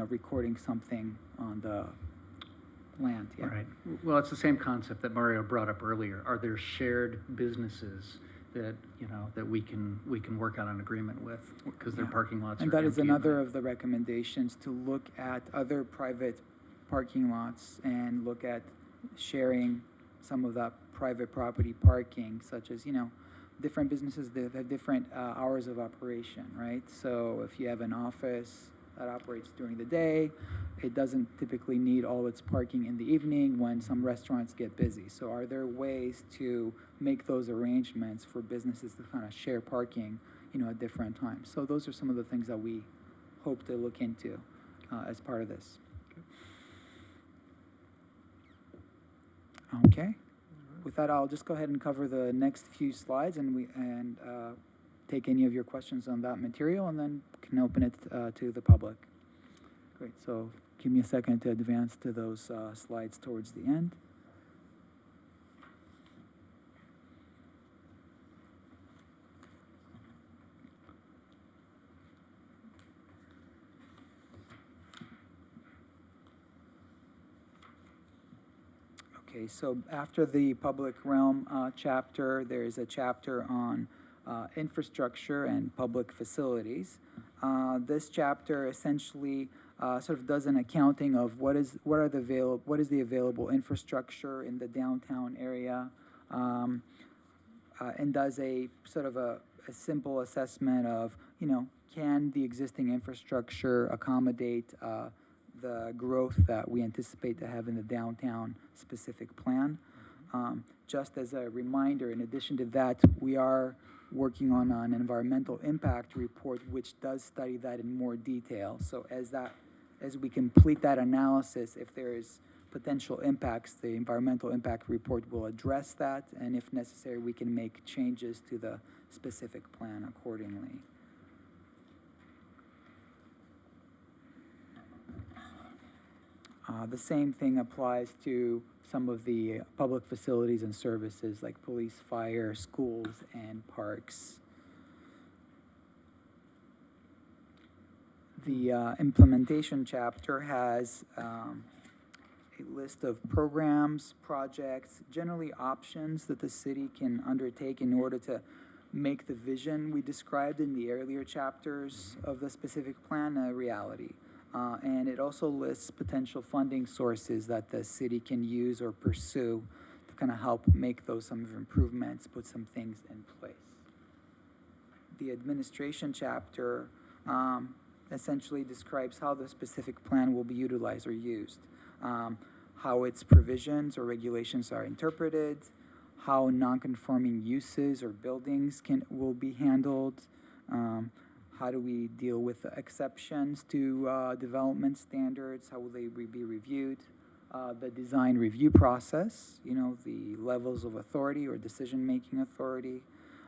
H: recording something on the land. Yeah.
A: Right. Well, it's the same concept that Mario brought up earlier. Are there shared businesses that, that we can work out an agreement with, because their
H: Yeah.
A: parking lots are
H: And that is
A: empty at
H: another
A: night?
H: of the recommendations, to look at other private parking lots and look at sharing some of that private property parking, such as, different businesses that have different hours of operation, right? So if you have an office that operates during the day, it doesn't typically need all its parking in the evening when some restaurants get busy. So are there ways to make those arrangements for businesses to kind of share parking, at different times? So those are some of the things that we hope to look into as part of this. Okay. With that, I'll just go ahead and cover the next few slides and take any of your questions on that material, and then can open it to the public. Great. So give me a second to advance to those slides towards the end. Okay, so after the public realm chapter, there is a chapter on infrastructure and public facilities. This chapter essentially sort of does an accounting of what is the available infrastructure in the downtown area, and does a sort of a simple assessment of, can the existing infrastructure accommodate the growth that we anticipate to have in the downtown specific plan. Just as a reminder, in addition to that, we are working on an environmental impact report, which does study that in more detail. So as we complete that analysis, if there is potential impacts, the environmental impact report will address that, and if necessary, we can make changes to the specific plan accordingly. The same thing applies to some of the public facilities and services like police, fire, schools, and parks. The implementation chapter has a list of programs, projects, generally options that the city can undertake in order to make the vision we described in the earlier chapters of the specific plan a reality. And it also lists potential funding sources that the city can use or pursue to kind of help make those some improvements, put some things in place. The administration chapter essentially describes how the specific plan will be utilized or used, how its provisions or regulations are interpreted, how non-conforming uses or buildings will be handled, how do we deal with the exceptions to development standards? How will they be reviewed? The design review process, the levels of authority or decision-making authority.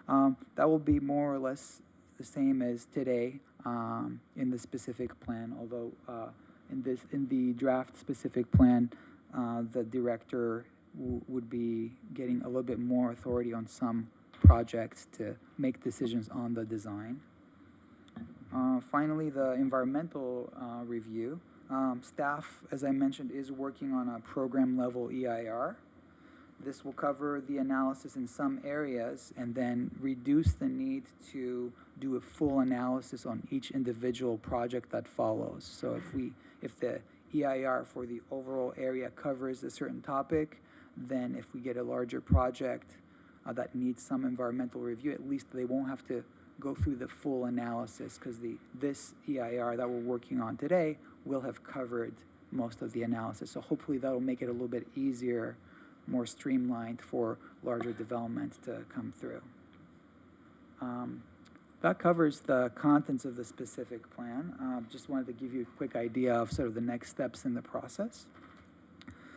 H: That will be more or less the same as today in the specific plan, although in the draft specific plan, the director would be getting a little bit more authority on some projects to make decisions on the design. Finally, the environmental review. Staff, as I mentioned, is working on a program level EIR. This will cover the analysis in some areas and then reduce the need to do a full analysis on each individual project that follows. So if the EIR for the overall area covers a certain topic, then if we get a larger project that needs some environmental review, at least they won't have to go through the full analysis, because this EIR that we're working on today will have covered most of the analysis. So hopefully that'll make it a little bit easier, more streamlined for larger developments to come through. That covers the contents of the specific plan. Just wanted to give you a quick idea of sort of the next steps in the process.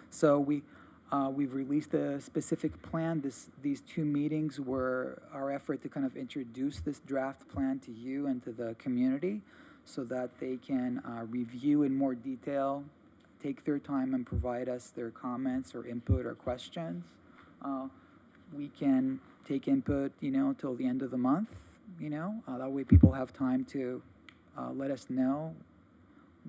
H: So we've released a specific plan. These two meetings were our effort to kind of introduce this draft plan to you and to the community so that they can review in more detail, take their time and provide us their comments or input or questions. We can take input, till the end of the month, that way people have time to let us know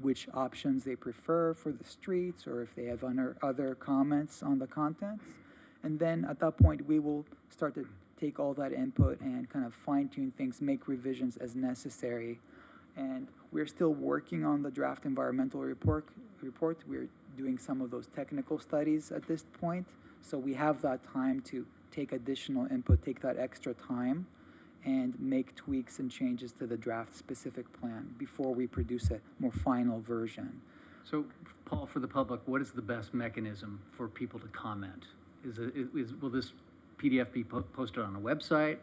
H: which options they prefer for the streets, or if they have other comments on the contents. And then at that point, we will start to take all that input and kind of fine-tune things, make revisions as necessary. And we're still working on the draft environmental report. We're doing some of those technical studies at this point. So we have that time to take additional input, take that extra time, and make tweaks and changes to the draft specific plan before we produce a more final version.
A: So, Paul, for the public, what is the best mechanism for people to comment? Will this PDF be posted on a website?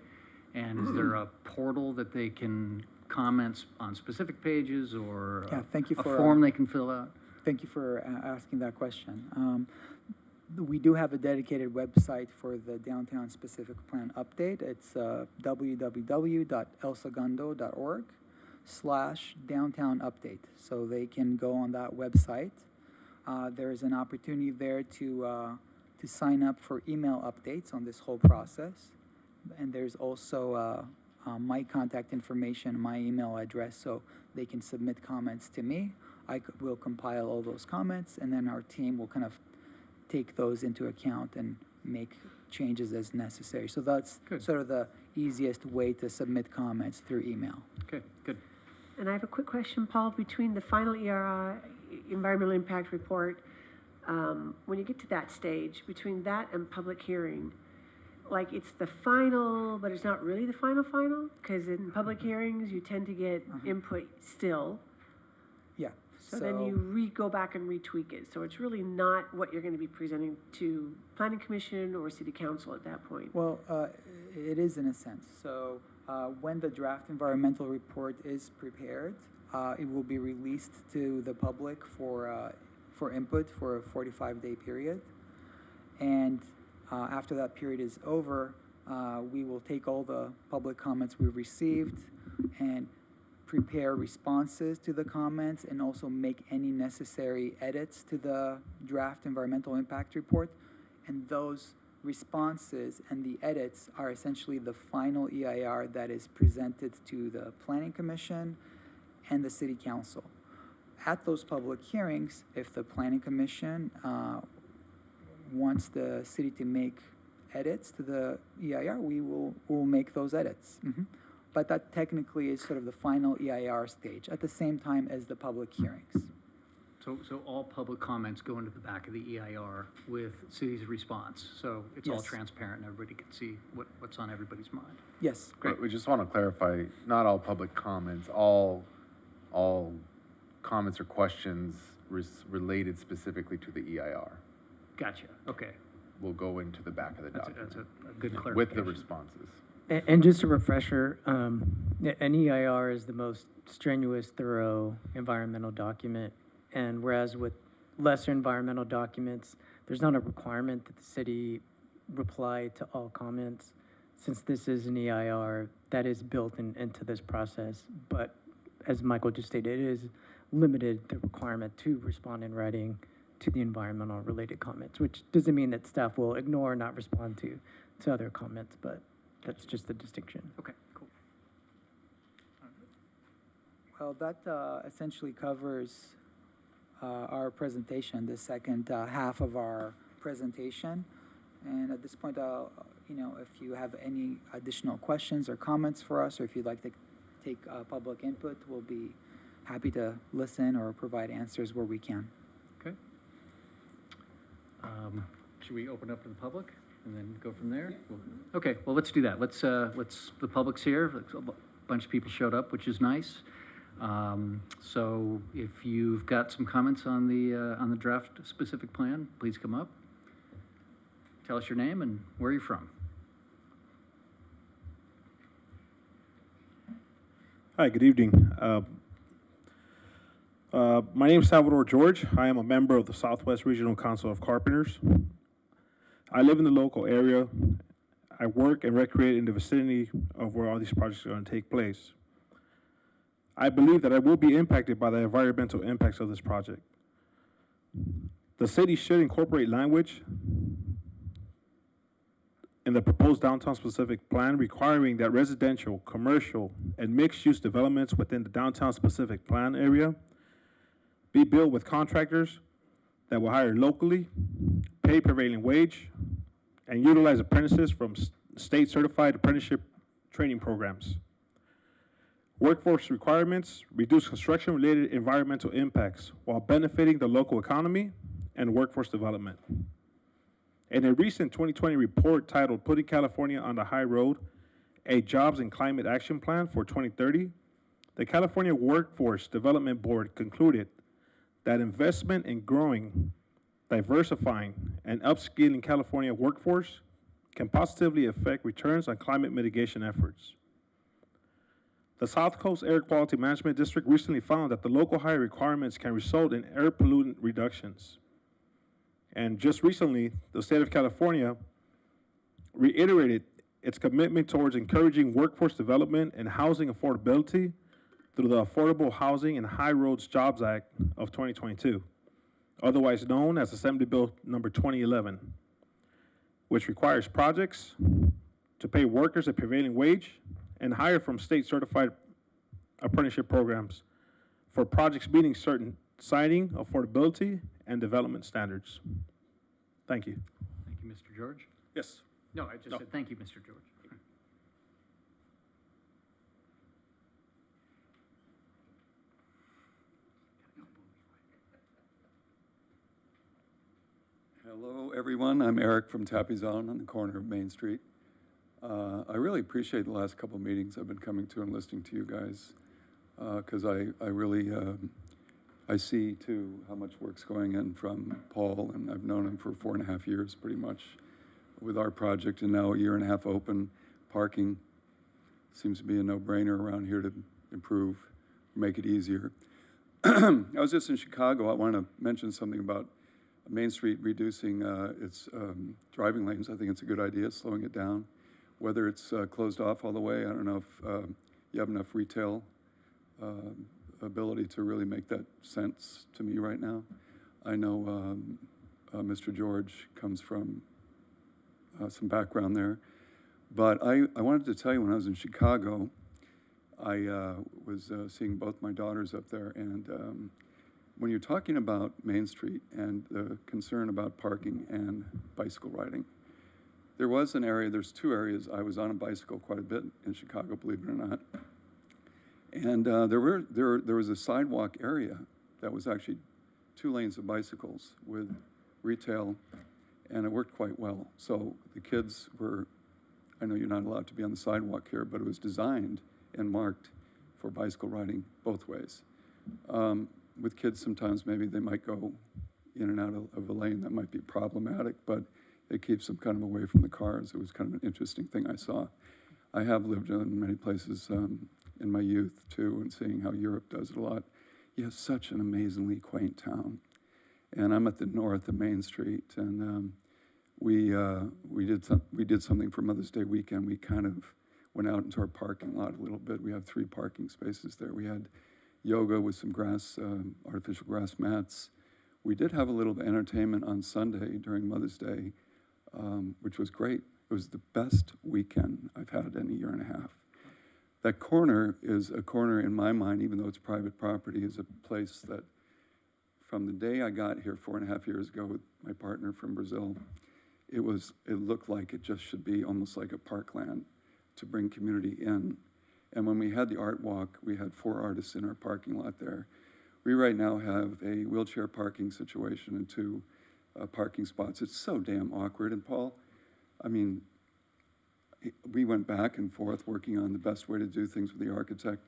A: And is there a portal that they can comment on specific pages, or
H: thank you
A: a
H: for,
A: form they can fill out?
H: Thank you for asking that question. We do have a dedicated website for the downtown specific plan update. It's www.elsegundo.org/downtown update. So they can go on that website. There's an opportunity there to sign up for email updates on this whole process. And there's also my contact information, my email address, so they can submit comments to me. I will compile all those comments, and then our team will kind of take those into account and make changes as necessary. So that's
A: Good.
H: Sort of the easiest way to submit comments through email.
A: Okay, good.
C: And I have a quick question, Paul, between the final ERI, environmental impact report, when you get to that stage, between that and public hearing, like it's the final, but it's not really the final? Because in public hearings, you tend to get input still.
H: Yeah.
C: So then you go back and retweak it. So it's really not what you're going to be presenting to Planning Commission or City Council at that point.
H: Well, it is in a sense. So when the draft environmental report is prepared, it will be released to the public for input for a 45-day period. And after that period is over, we will take all the public comments we've received and prepare responses to the comments and also make any necessary edits to the draft environmental impact report. And those responses and the edits are essentially the final EIR that is presented to the Planning Commission and the City Council. At those public hearings, if the Planning Commission wants the city to make edits to the EIR, we'll make those edits. But that technically is sort of the final EIR stage at the same time as the public hearings.
A: So all public comments go into the back of the EIR with city's response. So it's all
H: Yes.
A: transparent and everybody can see what's on everybody's mind.
H: Yes.
F: But we just want to clarify, not all public comments, all comments or questions related specifically to the EIR
A: Gotcha, okay.
F: will go into the back of the
A: That's
F: document
A: a good clarification.
F: with the responses.
E: And just a refresher, an EIR is the most strenuous, thorough environmental document. And whereas with lesser environmental documents, there's not a requirement that the city reply to all comments. Since this is an EIR, that is built into this process. But as Michael just stated, it is limited the requirement to respond in writing to the environmental related comments, which doesn't mean that staff will ignore or not respond to other comments, but that's just the distinction.
A: Okay, cool.
H: Well, that essentially covers our presentation, the second half of our presentation. And at this point, if you have any additional questions or comments for us, or if you'd like to take public input, we'll be happy to listen or provide answers where we can.
A: Okay. Should we open up to the public and then go from there? Okay, well, let's do that. The public's here. A bunch of people showed up, which is nice. So if you've got some comments on the draft specific plan, please come up. Tell us your name and where you're from.
J: Hi, good evening. My name is Salvador George. I am a member of the Southwest Regional Council of Carpenters. I live in the local area. I work and recreate in the vicinity of where all these projects are going to take place. I believe that I will be impacted by the environmental impacts of this project. The city should incorporate language in the proposed downtown specific plan requiring that residential, commercial, and mixed-use developments within the downtown specific plan area be built with contractors that will hire locally, pay prevailing wage, and utilize apprentices from state-certified apprenticeship training programs. Workforce requirements reduce construction-related environmental impacts while benefiting the local economy and workforce development. In a recent 2020 report titled Putting California on the High Road, a Jobs and Climate Action Plan for 2030, the California Workforce Development Board concluded that investment in growing, diversifying, and upskilling California workforce can positively affect returns on climate mitigation efforts. The South Coast Air Quality Management District recently found that the local hire requirements can result in air pollutant reductions. And just recently, the state of California reiterated its commitment towards encouraging workforce development and housing affordability through the Affordable Housing and High Roads Jobs Act of 2022, otherwise known as Assembly Bill number 2011, which requires projects to pay workers a prevailing wage and hire from state-certified apprenticeship programs for projects meeting certain siting, affordability, and development standards. Thank you.
A: Thank you, Mr. George.
J: Yes.
A: No, I just said thank you, Mr. George.
K: Hello, everyone. I'm Eric from Tapizon on the corner of Main Street. I really appreciate the last couple of meetings I've been coming to and listening to you guys, because I really I see too how much work's going in from Paul, and I've known him for 4.5 years pretty much with our project, and now a 1.5 years open. Parking seems to be a no-brainer around here to improve, make it easier. I was just in Chicago. I want to mention something about Main Street reducing its driving lanes. I think it's a good idea, slowing it down. Whether it's closed off all the way, I don't know if you have enough retail ability to really make that sense to me right now. I know Mr. George comes from some background there. But I wanted to tell you, when I was in Chicago, I was seeing both my daughters up there, and when you're talking about Main Street and the concern about parking and bicycle riding, there was an area, there's two areas. I was on a bicycle quite a bit in Chicago, believe it or not. And there was a sidewalk area that was actually 2 lanes of bicycles with retail, and it worked quite well. So the kids were, I know you're not allowed to be on the sidewalk here, but it was designed and marked for bicycle riding both ways. With kids, sometimes maybe they might go in and out of a lane that might be problematic, but it keeps them kind of away from the cars. It was kind of an interesting thing I saw. I have lived in many places in my youth too, and seeing how Europe does it a lot. You have such an amazingly quaint town. And I'm at the north of Main Street, and we did something for Mother's Day weekend. We kind of went out into our parking lot a little bit. We have 3 parking spaces there. We had yoga with some grass, artificial grass mats. We did have a little entertainment on Sunday during Mother's Day, which was great. It was the best weekend I've had in a 1.5 years. That corner is a corner in my mind, even though it's private property, is a place that from the day I got here 4.5 years ago with my partner from Brazil, it looked like it just should be almost like a parkland to bring community in. And when we had the art walk, we had 4 artists in our parking lot there. We right now have a wheelchair parking situation and 2 parking spots. It's so damn awkward. And Paul, I mean, we went back and forth working on the best way to do things with the architect.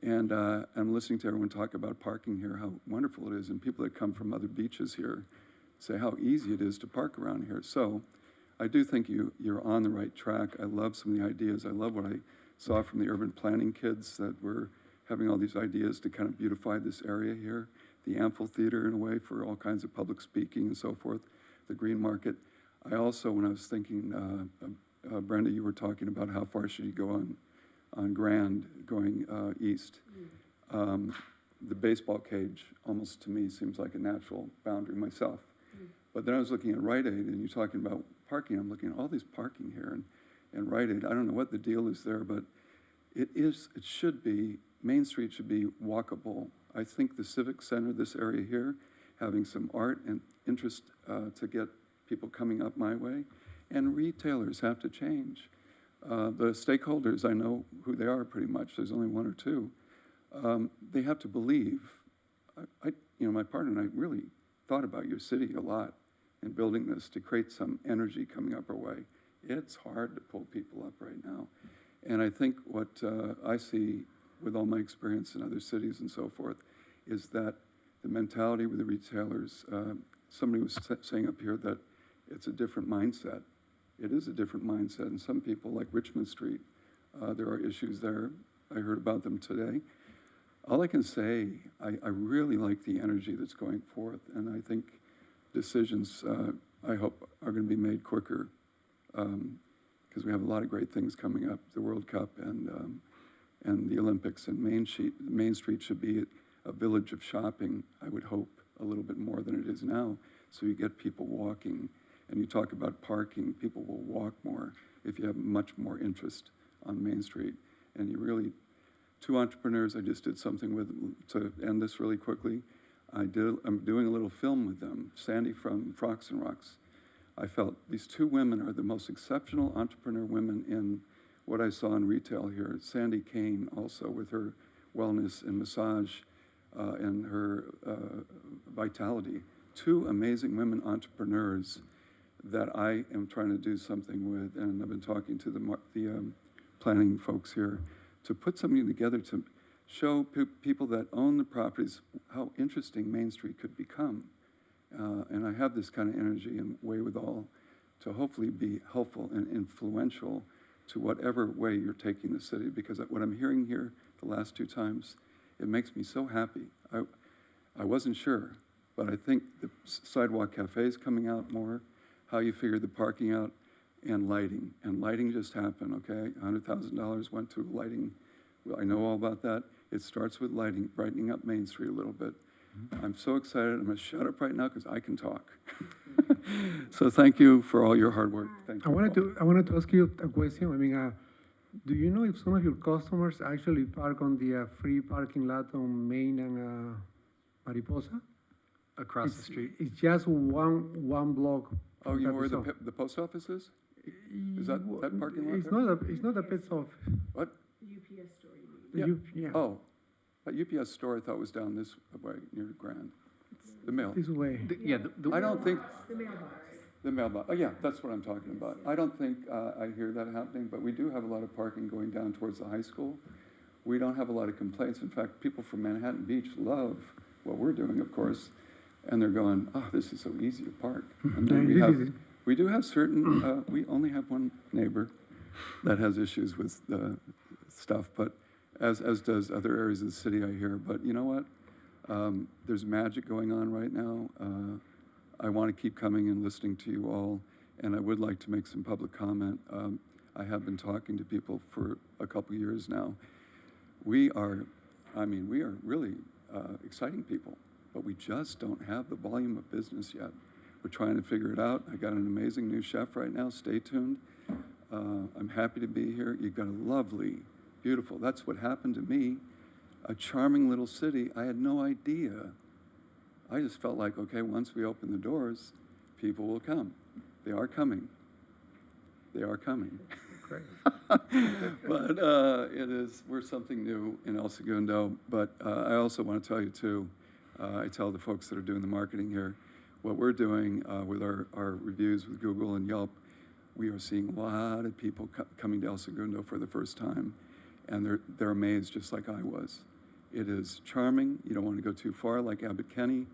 K: And I'm listening to everyone talk about parking here, how wonderful it is. And people that come from other beaches here say how easy it is to park around here. So I do think you're on the right track. I love some of the ideas. I love what I saw from the urban planning kids that were having all these ideas to kind of beautify this area here. The amphitheater in a way for all kinds of public speaking and so forth, the green market. I also, when I was thinking, Brenda, you were talking about how far should you go on Grand going east. The baseball cage almost to me seems like a natural boundary myself. But then I was looking at Rite Aid and you're talking about parking. I'm looking at all these parking here and Rite Aid. I don't know what the deal is there, but it should be, Main Street should be walkable. I think the Civic Center, this area here, having some art and interest to get people coming up my way, and retailers have to change. The stakeholders, I know who they are pretty much. There's only 1 or 2. They have to believe. My partner and I really thought about your city a lot in building this to create some energy coming up our way. It's hard to pull people up right now. And I think what I see with all my experience in other cities and so forth is that the mentality with the retailers, somebody was saying up here that it's a different mindset. It is a different mindset. And some people, like Richmond Street, there are issues there. I heard about them today. All I can say, I really like the energy that's going forth. And I think decisions, I hope, are going to be made quicker because we have a lot of great things coming up, the World Cup and the Olympics. And Main Street should be a village of shopping, I would hope, a little bit more than it is now. So you get people walking. And you talk about parking, people will walk more if you have much more interest on Main Street. And you really, 2 entrepreneurs I just did something with, to end this really quickly. I'm doing a little film with them, Sandy from Frocks and Rocks. I felt these 2 women are the most exceptional entrepreneur women in what I saw in retail here. Sandy Kane also with her wellness and massage and her vitality. 2 amazing women entrepreneurs that I am trying to do something with, and I've been talking to the planning folks here to put something together to show people that own the properties how interesting Main Street could become. And I have this kind of energy and wherewithal to hopefully be helpful and influential to whatever way you're taking the city, because what I'm hearing here the last 2 times, it makes me so happy. I wasn't sure, but I think the sidewalk cafe is coming out more, how you figure the parking out, and lighting. And lighting just happened, okay? $100,000 went to lighting. Well, I know all about that. It starts with lighting, brightening up Main Street a little bit. I'm so excited. I'm going to shut up right now because I can talk. So thank you for all your hard work. Thank you.
I: I wanted to ask you a question. I mean, do you know if some of your customers actually park on the free parking lot on Main and Mariposa?
A: Across the street?
I: It's just one block.
K: Oh, you know where
I: from
K: the post office is? Is that parking lot
I: It's
K: there?
I: not a pet shop.
K: What?
C: UPS store,
K: Yeah.
I: Yeah.
K: Oh, that UPS store I thought was down this way near Grand. The mail.
I: This way.
K: I don't think. The mailbox. Oh, yeah, that's what I'm talking about. I don't think I hear that happening, but we do have a lot of parking going down towards the high school. We don't have a lot of complaints. In fact, people from Manhattan Beach love what we're doing, of course, and they're going, "Oh, this is so easy to park." And then we do have certain. We only have one neighbor that has issues with stuff, but as does other areas of the city, I hear. But you know what? There's magic going on right now. I want to keep coming and listening to you all, and I would like to make some public comment. I have been talking to people for a couple years now. We are really exciting people, but we just don't have the volume of business yet. We're trying to figure it out. I got an amazing new chef right now. Stay tuned. I'm happy to be here. You've got a lovely, beautiful, that's what happened to me. A charming little city. I had no idea. I just felt like, okay, once we open the doors, people will come. They are coming. They are coming.
A: Great.
K: But we're something new in El Segundo. But I also want to tell you too, I tell the folks that are doing the marketing here, what we're doing with our reviews with Google and Yelp, we are seeing a lot of people coming to El Segundo for the first time, and they're amazed just like I was. It is charming. You don't want to go too far like Abbott Kinney.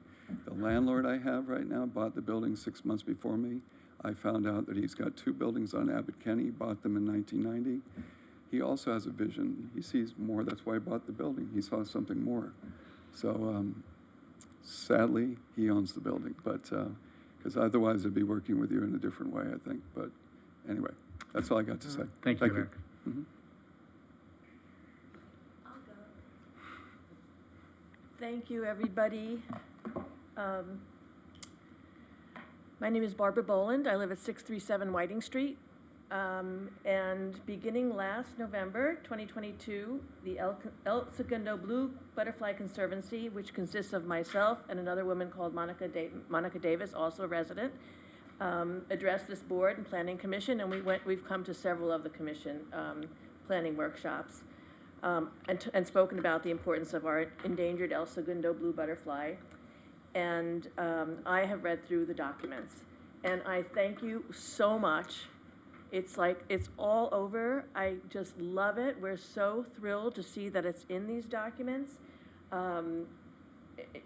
K: The landlord I have right now bought the building 6 months before me. I found out that he's got 2 buildings on Abbott Kinney, bought them in 1990. He also has a vision. He sees more. That's why he bought the building. He saw something more. So sadly, he owns the building, but because otherwise I'd be working with you in a different way, I think. But anyway, that's all I got to say.
A: Thank you, Eric.
K: Mhm.
L: Thank you, everybody. My name is Barbara Boland. I live at 637 Whiting Street. And beginning last November 2022, the El Segundo Blue Butterfly Conservancy, which consists of myself and another woman called Monica Davis, also a resident, addressed this board and planning commission, and we've come to several of the commission planning workshops and spoken about the importance of our endangered El Segundo blue butterfly. And I have read through the documents, and I thank you so much. It's like, it's all over. I just love it. We're so thrilled to see that it's in these documents,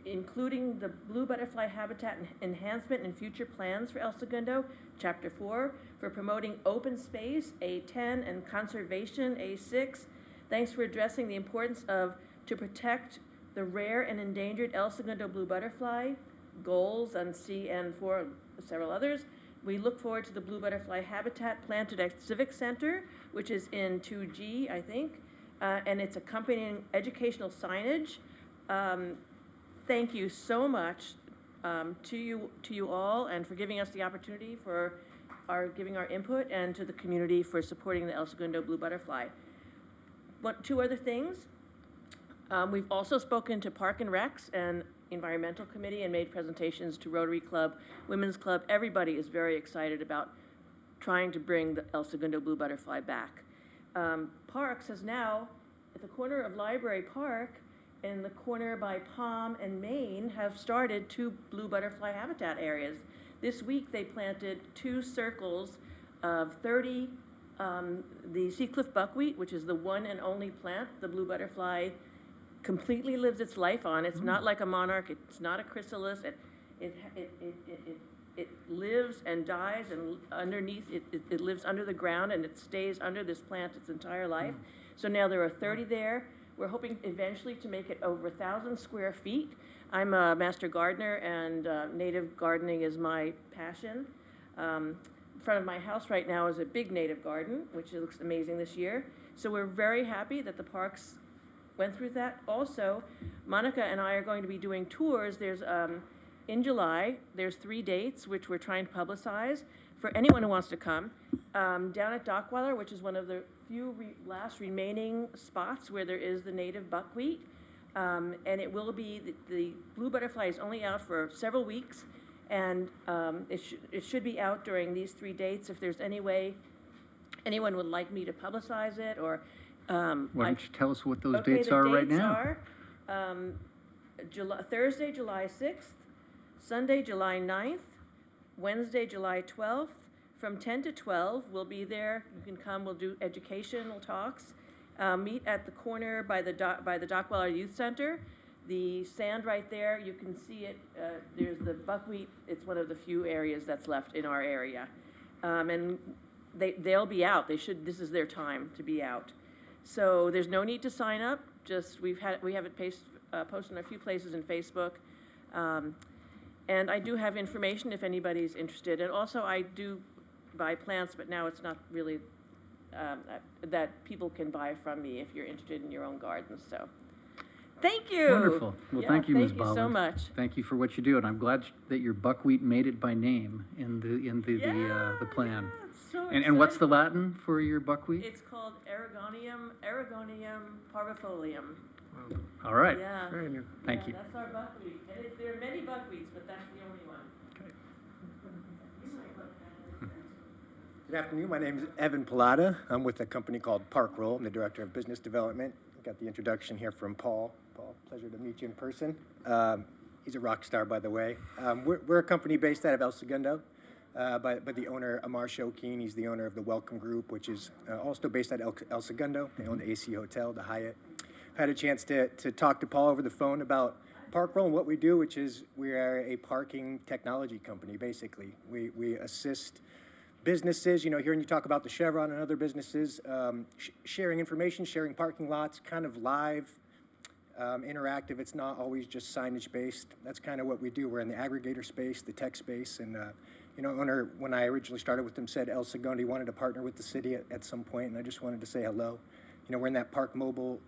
L: including the blue butterfly habitat enhancement and future plans for El Segundo, Chapter 4, for promoting open space, A10, and conservation, A6. Thanks for addressing the importance to protect the rare and endangered El Segundo blue butterfly, goals on CN4, several others. We look forward to the blue butterfly habitat planted at Civic Center, which is in 2G, I think, and its accompanying educational signage. Thank you so much to you all, and for giving us the opportunity for giving our input, and to the community for supporting the El Segundo blue butterfly. Two other things. We've also spoken to Park and Recs and Environmental Committee and made presentations to Rotary Club, Women's Club. Everybody is very excited about trying to bring the El Segundo blue butterfly back. Parks has now, at the corner of Library Park, in the corner by Palm and Main, have started 2 blue butterfly habitat areas. This week they planted 2 circles of 30, the Seacliff buckwheat, which is the one and only plant the blue butterfly completely lives its life on. It's not like a monarch. It's not a chrysalis. It lives and dies, and underneath it lives under the ground, and it stays under this plant its entire life. So now there are 30 there. We're hoping eventually to make it over 1,000 square feet. I'm a master gardener, and native gardening is my passion. In front of my house right now is a big native garden, which looks amazing this year. So we're very happy that the parks went through that. Also, Monica and I are going to be doing tours. There's in July, there's 3 dates, which we're trying to publicize for anyone who wants to come. Down at Dockweiler, which is one of the few last remaining spots where there is the native buckwheat. And it will be, the blue butterfly is only out for several weeks, and it should be out during these 3 dates. If there's any way anyone would like me to publicize it, or
A: Why don't you tell us what those dates are right now?
L: Thursday, July 6th, Sunday, July 9th, Wednesday, July 12th. From 10 to 12, we'll be there. You can come. We'll do educational talks. Meet at the corner by the Dockweiler Youth Center. The sand right there, you can see it. There's the buckwheat. It's one of the few areas that's left in our area, and they'll be out. This is their time to be out. So there's no need to sign up. Just we have it posted in a few places in Facebook, and I do have information if anybody's interested. And also I do buy plants, but now it's not really that people can buy from me if you're interested in your own gardens. So thank you.
A: Wonderful. Well, thank you, Ms. Bolland.
L: Thank you so much.
A: Thank you for what you do, and I'm glad that your buckwheat made it by name in the plan.
L: So
A: And what's the Latin for your buckwheat?
L: It's called Aragonium parvifolium.
A: All right.
L: Yeah.
A: Thank you.
L: That's our buckwheat. And there are many buckwheats, but that's the only one.
A: Okay.
L: You might look at it.
M: Good afternoon. My name is Evan Pilata. I'm with a company called Park Roll. I'm the Director of Business Development. I got the introduction here from Paul. Paul, pleasure to meet you in person. He's a rock star, by the way. We're a company based out of El Segundo, by the owner, Amar Shokeen. He's the owner of the Welcome Group, which is also based at El Segundo. They own the AC Hotel, the Hyatt. I've had a chance to talk to Paul over the phone about Park Roll and what we do, which is we are a parking technology company, basically. We assist businesses, hearing you talk about the Chevron and other businesses, sharing information, sharing parking lots, kind of live, interactive. It's not always just signage based. That's kind of what we do. We're in the aggregator space, the tech space, and owner, when I originally started with them, said El Segundo, he wanted to partner with the city at some point, and I just wanted to say hello. We're in that Park Mobile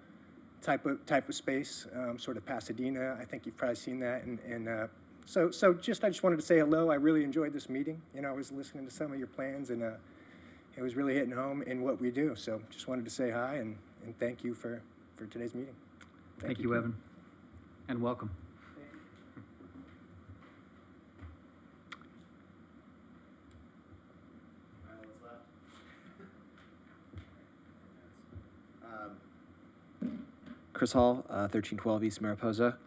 M: type of space, sort of Pasadena. I think you've probably seen that, and So I just wanted to say hello. I really enjoyed this meeting. I was listening to some of your plans, and it was really hitting home in what we do. So just wanted to say hi and thank you for today's meeting.
A: Thank you, Evan, and welcome.
N: Chris Hall, 1312 East Mariposa.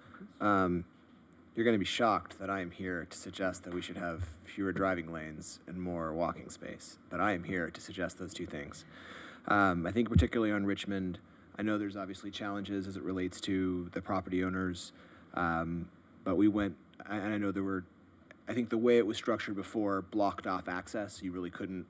N: You're going to be shocked that I am here to suggest that we should have fewer driving lanes and more walking space. But I am here to suggest those two things. I think particularly on Richmond, I know there's obviously challenges as it relates to the property owners. But we went, and I know I think the way it was structured before blocked off access. You really couldn't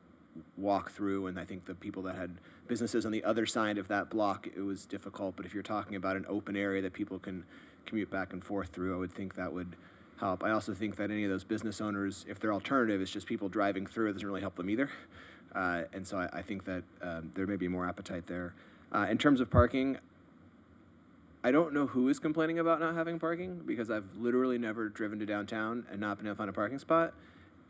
N: walk through, and I think the people that had businesses on the other side of that block, it was difficult. But if you're talking about an open area that people can commute back and forth through, I would think that would help. I also think that any of those business owners, if their alternative is just people driving through, it doesn't really help them either. And so I think that there may be more appetite there. In terms of parking, I don't know who is complaining about not having parking, because I've literally never driven to downtown and not been able to find a parking spot.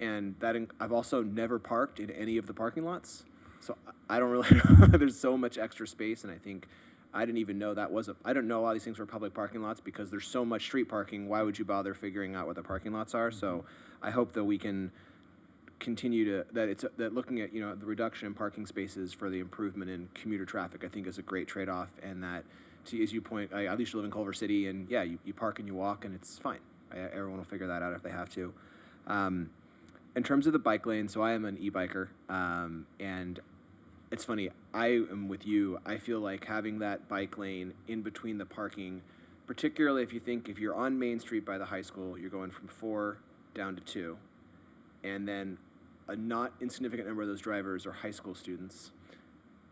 N: And I've also never parked in any of the parking lots. So I don't really know. There's so much extra space, and I think I didn't even know I don't know a lot of these things were public parking lots, because there's so much street parking. Why would you bother figuring out what the parking lots are? So I hope that we can continue that looking at, the reduction in parking spaces for the improvement in commuter traffic, I think is a great trade-off. And that, as you point, I used to live in Culver City, and yeah, you park and you walk, and it's fine. Everyone will figure that out if they have to. In terms of the bike lane, so I am an e-biker, and it's funny, I am with you. I feel like having that bike lane in between the parking, particularly if you're on Main Street by the high school, you're going from 4 down to 2, and then a not insignificant number of those drivers are high school students.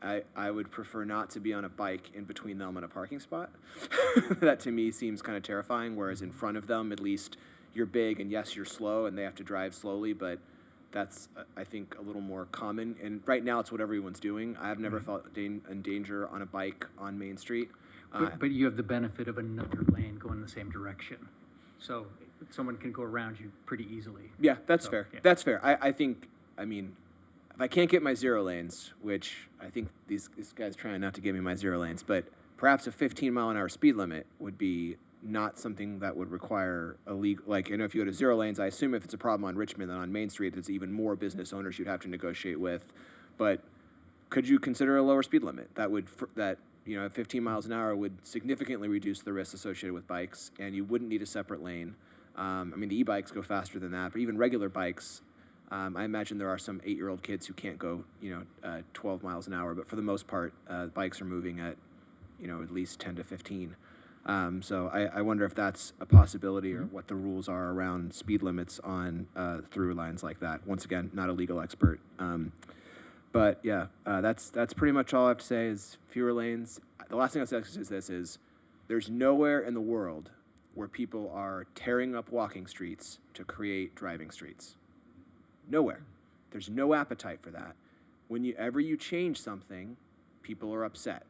N: I would prefer not to be on a bike in between them and a parking spot. That to me seems kind of terrifying, whereas in front of them, at least you're big, and yes, you're slow, and they have to drive slowly, but that's, I think, a little more common. And right now, it's what everyone's doing. I've never felt in danger on a bike on Main Street.
A: But you have the benefit of another lane going the same direction. So someone can go around you pretty easily.
N: Yeah, that's fair. Yeah. That's fair. I think, if I can't get my 0 lanes, which I think this guy's trying not to give me my 0 lanes, but perhaps a 15-mile-an-hour speed limit would be not something that would require a legal, if you go to 0 lanes, I assume if it's a problem on Richmond than on Main Street, there's even more business owners you'd have to negotiate with. But could you consider a lower speed limit? That 15 miles an hour would significantly reduce the risk associated with bikes, and you wouldn't need a separate lane. The e-bikes go faster than that, but even regular bikes, I imagine there are some 8-year-old kids who can't go, 12 miles an hour, but for the most part, bikes are moving at, at least 10 to 15. So I wonder if that's a possibility, or what the rules are around speed limits on through lines like that. Once again, not a legal expert. But yeah, that's pretty much all I have to say is fewer lanes. The last thing I'll say is this: there's nowhere in the world where people are tearing up walking streets to create driving streets. Nowhere. There's no appetite for that. Whenever you change something, people are upset.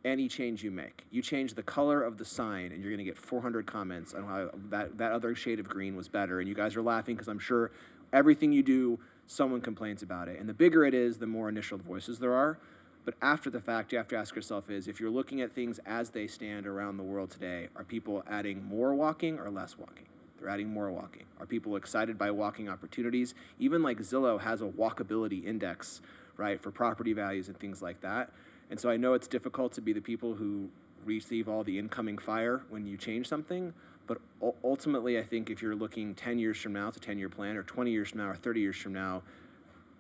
N: Any change you make. You change the color of the sign, and you're going to get 400 comments on how that other shade of green was better. And you guys are laughing because I'm sure everything you do, someone complains about it. And the bigger it is, the more initial voices there are. But after the fact, you have to ask yourself if you're looking at things as they stand around the world today, are people adding more walking or less walking? The We're adding more walking. Are people excited by walking opportunities? Even like Zillow has a walkability index, right, for property values and things like that. And so I know it's difficult to be the people who receive all the incoming fire when you change something, but ultimately I think if you're looking 10 years from now, it's a 10-year plan, or 20 years from now, or 30 years from now,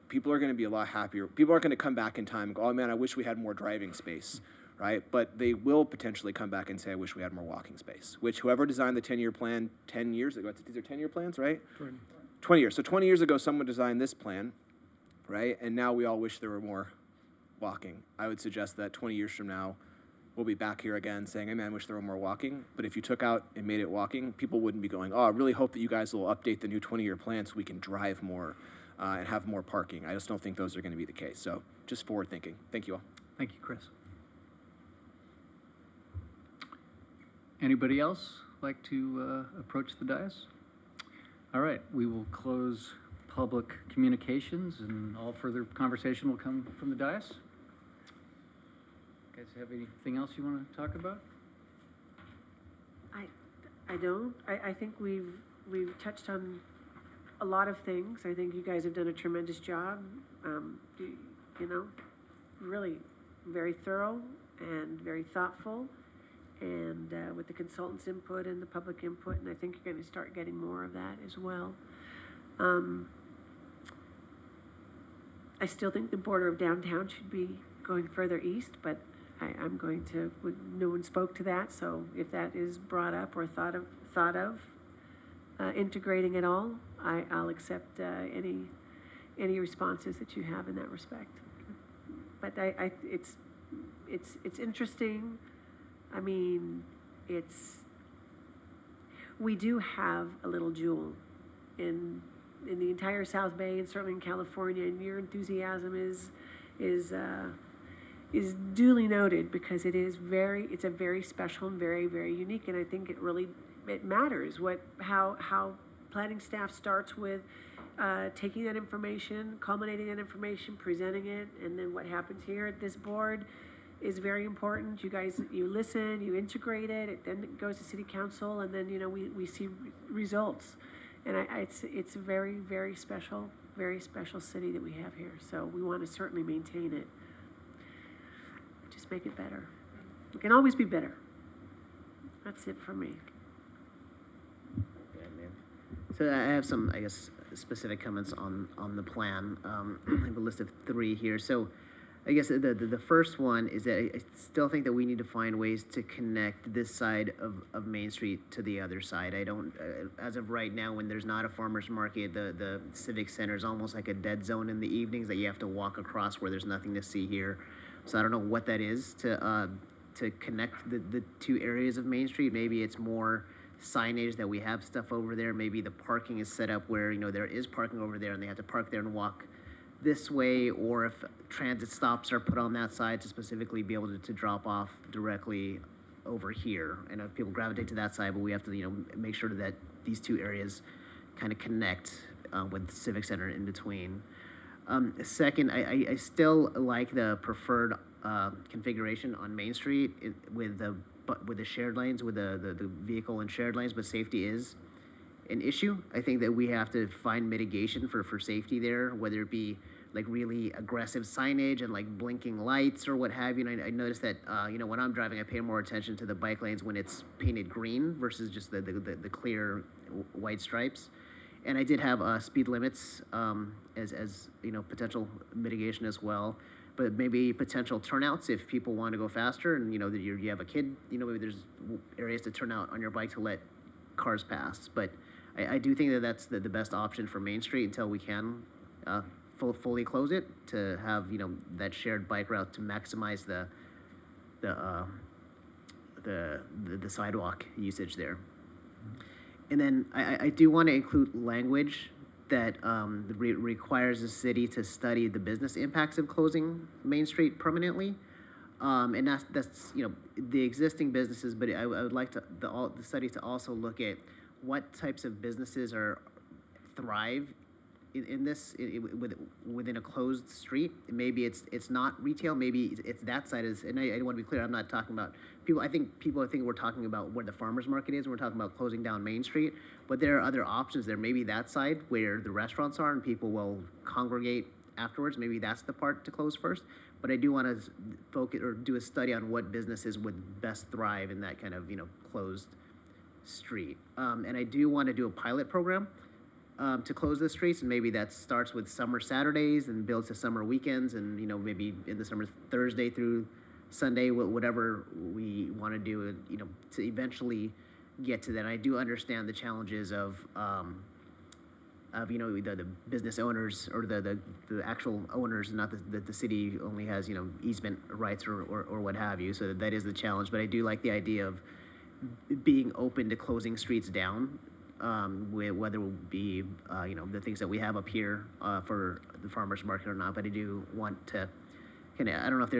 N: people are going to be a lot happier. People aren't going to come back in time and go, oh man, I wish we had more driving space, right? But they will potentially come back and say, I wish we had more walking space, which whoever designed the 10-year plan 10 years ago, these are 10-year plans, right? 20 years. So 20 years ago, someone designed this plan, right? And now we all wish there were more walking. I would suggest that 20 years from now, we'll be back here again saying, hey man, I wish there were more walking. But if you took out and made it walking, people wouldn't be going, oh, I really hope that you guys will update the new 20-year plan so we can drive more and have more parking. I just don't think those are going to be the case. So just forward thinking. Thank you all.
A: Thank you, Chris. Anybody else like to approach the dais? All right, we will close public communications, and all further conversation will come from the dais. You guys have anything else you want to talk about?
C: I don't. I think we've touched on a lot of things. I think you guys have done a tremendous job. You know, really very thorough and very thoughtful, and with the consultants' input and the public input, and I think you're going to start getting more of that as well. I still think the border of downtown should be going further east, but I'm going to, no one spoke to that, so if that is brought up or thought of integrating it all, I'll accept any responses that you have in that respect. But it's interesting. I mean, we do have a little jewel in the entire South Bay and certainly in California, and your enthusiasm is duly noted, because it's a very special and very, very unique, and I think it matters how planning staff starts with taking that information, culminating that information, presenting it, and then what happens here at this board is very important. You guys, you listen, you integrate it, then it goes to city council, and then, you know, we see results. And it's a very, very special city that we have here. So we want to certainly maintain it. Just make it better. It can always be better. That's it for me.
G: So I have some, I guess, specific comments on the plan. I have a list of 3 here. So I guess the first one is that I still think that we need to find ways to connect this side of Main Street to the other side. I don't, as of right now, when there's not a farmer's market, the Civic Center is almost like a dead zone in the evenings that you have to walk across where there's nothing to see here. So I don't know what that is to connect the 2 areas of Main Street. Maybe it's more signage that we have stuff over there. Maybe the parking is set up where, you know, there is parking over there and they have to park there and walk this way, or if transit stops are put on that side to specifically be able to drop off directly over here. And if people gravitate to that side, but we have to, you know, make sure that these 2 areas kind of connect with the Civic Center in between. Second, I still like the preferred configuration on Main Street with the shared lanes, with the vehicle and shared lanes, but safety is an issue. I think that we have to find mitigation for safety there, whether it be like really aggressive signage and like blinking lights or what have you. And I noticed that, you know, when I'm driving, I pay more attention to the bike lanes when it's painted green versus just the clear white stripes. And I did have speed limits as you know, potential mitigation as well. But maybe potential turnouts if people want to go faster, and you know that you have a kid, you know, maybe there's areas to turn out on your bike to let cars pass. But I do think that that's the best option for Main Street until we can fully close it, to have, you know, that shared bike route to maximize the sidewalk usage there. And then I do want to include language that requires the city to study the business impacts of closing Main Street permanently. And that's you know, the existing businesses, but I would like the study to also look at what types of businesses thrive in this, within a closed street, maybe it's not retail, maybe it's that side is, and I want to be clear, I'm not talking about, I think we're talking about where the farmer's market is, and we're talking about closing down Main Street, but there are other options there, maybe that side where the restaurants are and people will congregate afterwards, maybe that's the part to close first, but I do want to focus, or do a study on what businesses would best thrive in that kind of, closed street. And I do want to do a pilot program to close the streets, and maybe that starts with summer Saturdays and builds to summer weekends, and maybe in the summer Thursday through Sunday, whatever we want to do, to eventually get to that. And I do understand the challenges of the business owners or the actual owners, not the city only has easement rights or what have you. So that is the challenge. But I do like the idea of being open to closing streets down, whether it be the things that we have up here for the farmers market or not. But I do want to I don't know if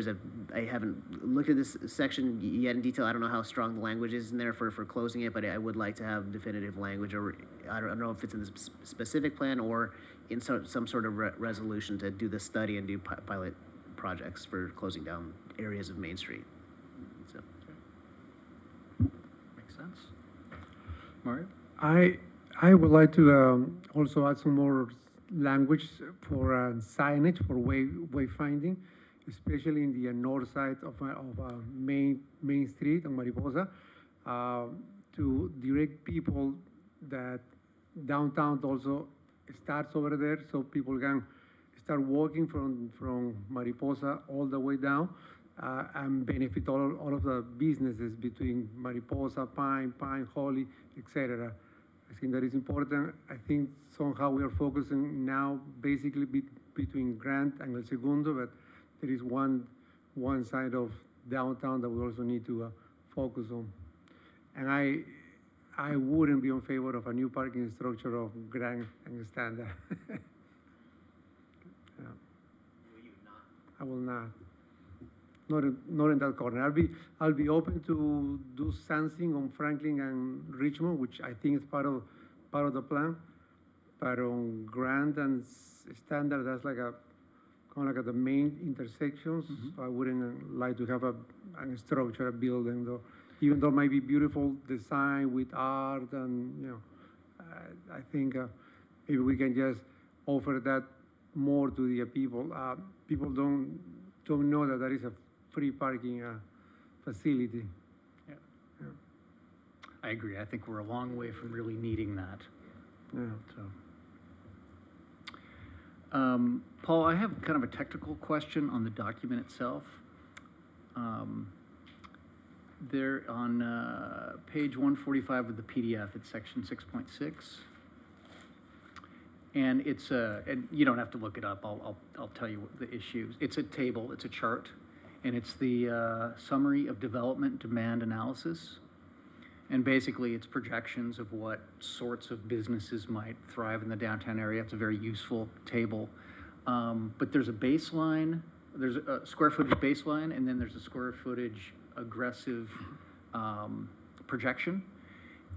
G: I haven't looked at this section yet in detail. I don't know how strong the language is in there for closing it, but I would like to have definitive language, or I don't know if it's in the specific plan or in some sort of resolution to do the study and do pilot projects for closing down areas of Main Street. So.
A: Makes sense. Mario?
I: I would like to also add some more language for signage for wayfinding, especially in the north side of Main Street on Mariposa, to direct people that downtown also starts over there, so people can start walking from Mariposa all the way down, and benefit all of the businesses between Mariposa, Pine, Holly, etc. I think that is important. I think somehow we are focusing now basically between Grant and El Segundo, but there is one side of downtown that we also need to focus on. And I wouldn't be in favor of a new parking structure of Grant and Standard. Yeah.
G: Will you not?
I: I will not. Not in that corner. I'll be open to do something on Franklin and Richmond, which I think is part of the plan. But on Grant and Standard, that's like kind of like the main intersections. So I wouldn't like to have a structure, a building, though. Even though it might be beautiful design with art and I think maybe we can just offer that more to the people. People don't know that there is a free parking facility.
A: Yeah. I agree. I think we're a long way from really needing that.
I: Yeah.
A: So, Paul, I have kind of a technical question on the document itself. There on page 145 of the PDF, it's section 6.6. And it's and you don't have to look it up. I'll tell you what the issue. It's a table. It's a chart, and it's the summary of development demand analysis. And basically, it's projections of what sorts of businesses might thrive in the downtown area. It's a very useful table. But there's a baseline. There's a square footage baseline, and then there's a square footage aggressive projection.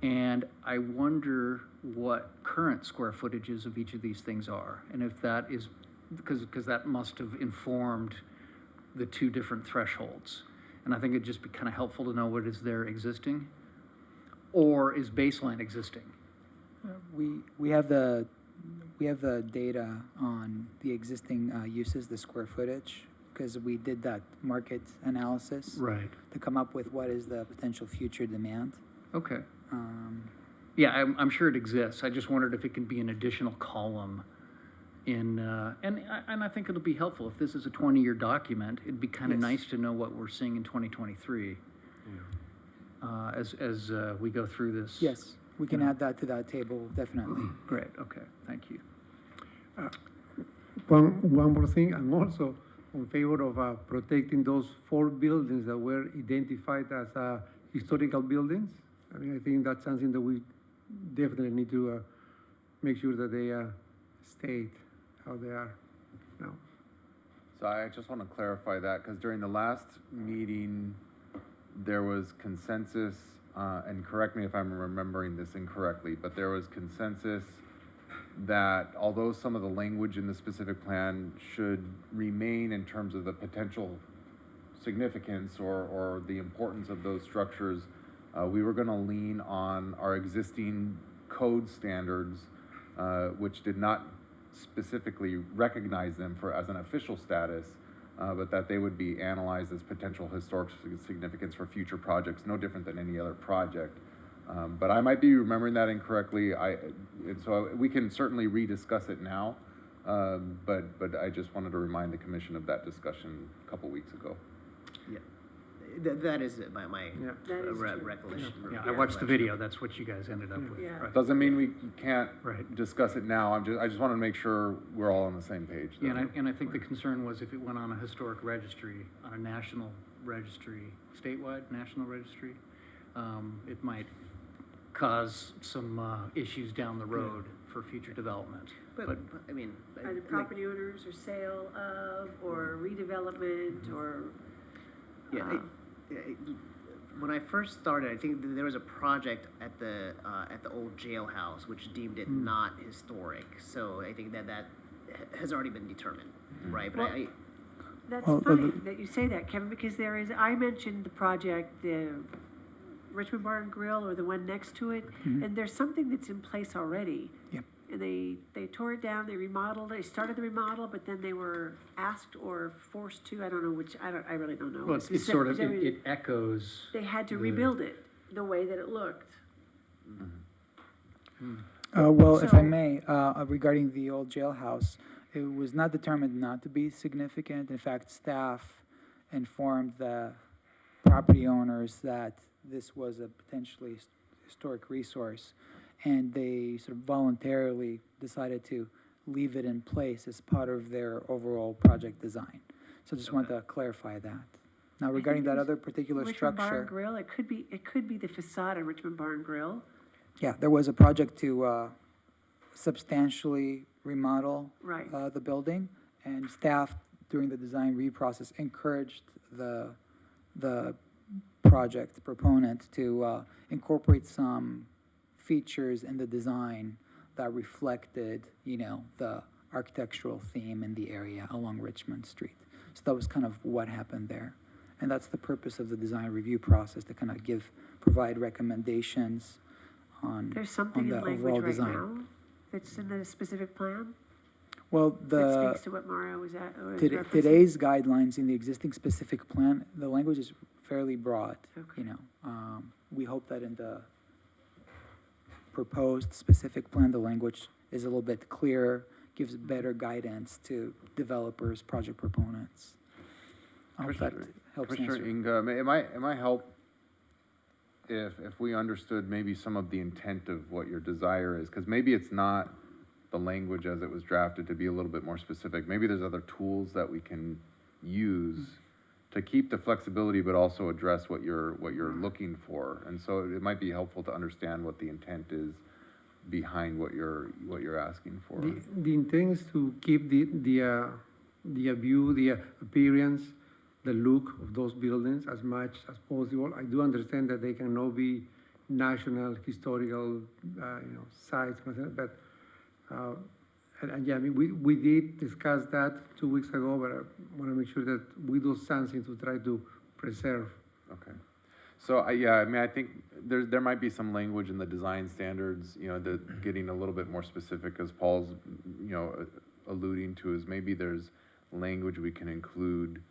A: And I wonder what current square footages of each of these things are, and if that is, because that must have informed the two different thresholds. And I think it'd just be kind of helpful to know what is there existing, or is baseline existing?
H: We have the data on the existing uses, the square footage, because we did that market analysis.
A: Right.
H: To come up with what is the potential future demand.
A: Okay. Yeah, I'm sure it exists. I just wondered if it can be an additional column in, and I think it'll be helpful. If this is a 20-year document, it'd be kind of nice to know what we're seeing in 2023 as we go through this.
H: Yes, we can add that to that table, definitely.
A: Great, okay, thank you.
I: One more thing, I'm also in favor of protecting those 4 buildings that were identified as historical buildings. I mean, I think that's something that we definitely need to make sure that they stay how they are now.
F: So I just want to clarify that, because during the last meeting, there was consensus, and correct me if I'm remembering this incorrectly, but there was consensus that although some of the language in the specific plan should remain in terms of the potential significance or the importance of those structures, we were gonna lean on our existing code standards, which did not specifically recognize them as an official status, but that they would be analyzed as potential historic significance for future projects, no different than any other project. But I might be remembering that incorrectly. And so we can certainly rediscuss it now. But I just wanted to remind the commission of that discussion a couple weeks ago.
G: Yeah, that is my
C: That is true.
G: recollection.
A: Yeah, I watched the video, that's what you guys ended up with.
C: Yeah.
A: Right.
F: Doesn't mean we can't
A: Right.
F: discuss it now. I just wanted to make sure we're all on the same page.
A: Yeah, and I think the concern was if it went on a historic registry, on a national registry, statewide, national registry, it might cause some issues down the road for future development.
G: But I mean,
C: Either
G: like,
C: property owners or sale of, or redevelopment, or,
G: yeah, when I first started, I think there was a project at the old jailhouse which deemed it not historic. So I think that has already been determined, right? But
C: Well, that's
H: Well,
C: funny that you say that, Kevin, because I mentioned the project, the Richmond Bar and Grill, or the one next to it, and there's something that's in place already.
H: Yep.
C: And they tore it down, they remodeled, they started the remodel, but then they were asked or forced to, I don't know which, I really don't know.
A: Well, it's sort of, it echoes.
C: They had to rebuild it the way that it looked.
H: Well, if I
C: So-
H: may, regarding the old jailhouse, it was not determined not to be significant. In fact, staff informed the property owners that this was a potentially historic resource, and they sort of voluntarily decided to leave it in place as part of their overall project design. So just want to clarify that. Now, regarding that other particular
C: Richmond Bar and
H: structure,
C: Grill, it could be the facade of Richmond Bar and Grill.
H: yeah, there was a project to substantially remodel
C: Right.
H: the building, and staff during the design review process encouraged the project proponent to incorporate some features in the design that reflected, the architectural theme in the area along Richmond Street. So that was kind of what happened there. And that's the purpose of the design review process, to kind of provide recommendations on,
C: There's something
H: the
C: in language
H: overall
C: right
H: design.
C: now that's in the specific plan
H: Well,
C: that speaks to what Mario was referencing.
H: today's guidelines in the existing specific plan, the language is fairly broad,
C: Okay.
H: We hope that in the proposed specific plan, the language is a little bit clearer, gives better guidance to developers, project proponents. I hope that helps
F: Commissioner
H: answer.
F: Inga, it might help if we understood maybe some of the intent of what your desire is, because maybe it's not the language as it was drafted to be a little bit more specific. Maybe there's other tools that we can use to keep the flexibility, but also address what you're looking for. And so it might be helpful to understand what the intent is behind what you're asking for.
I: The intent is to keep the view, the appearance, the look of those buildings as much as possible. I do understand that they cannot be national historical, sites, but, and yeah, I mean, we did discuss that 2 weeks ago, but I want to make sure that we do something to try to preserve.
F: Okay. So, I think there might be some language in the design standards, that getting a little bit more specific, as Paul's, alluding to, is maybe there's language we can include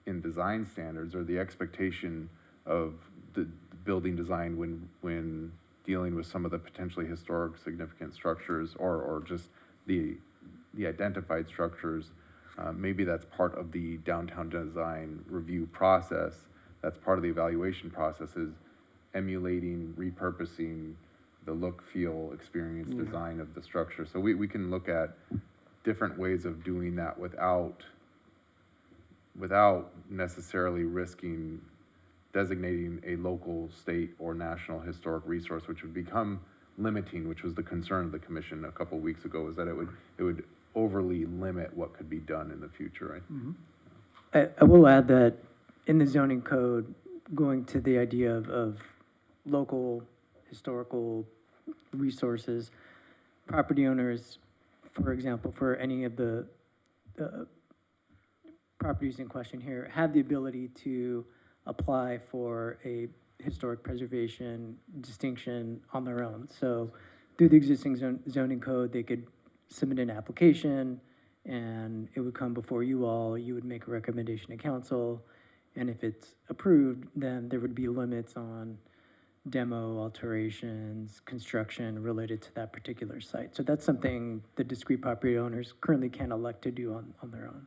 F: in design standards, or the expectation of the building design when dealing with some of the potentially historic significant structures, or just the identified structures. Maybe that's part of the downtown design review process. That's part of the evaluation process, is emulating, repurposing the look, feel, experience, design of the structure. So we can look at different ways of doing that without necessarily risking designating a local, state, or national historic resource, which would become limiting, which was the concern of the commission a couple weeks ago, is that it would overly limit what could be done in the future, right?
E: I will add that in the zoning code, going to the idea of local historical resources, property owners for example, for any of the properties in question here, have the ability to apply for a historic preservation distinction on their own. So through the existing zoning code, they could submit an application, and it would come before you all. You would make a recommendation to council, and if it's approved, then there would be limits on demo, alterations, construction related to that particular site. So that's something the discrete property owners currently can elect to do on their own.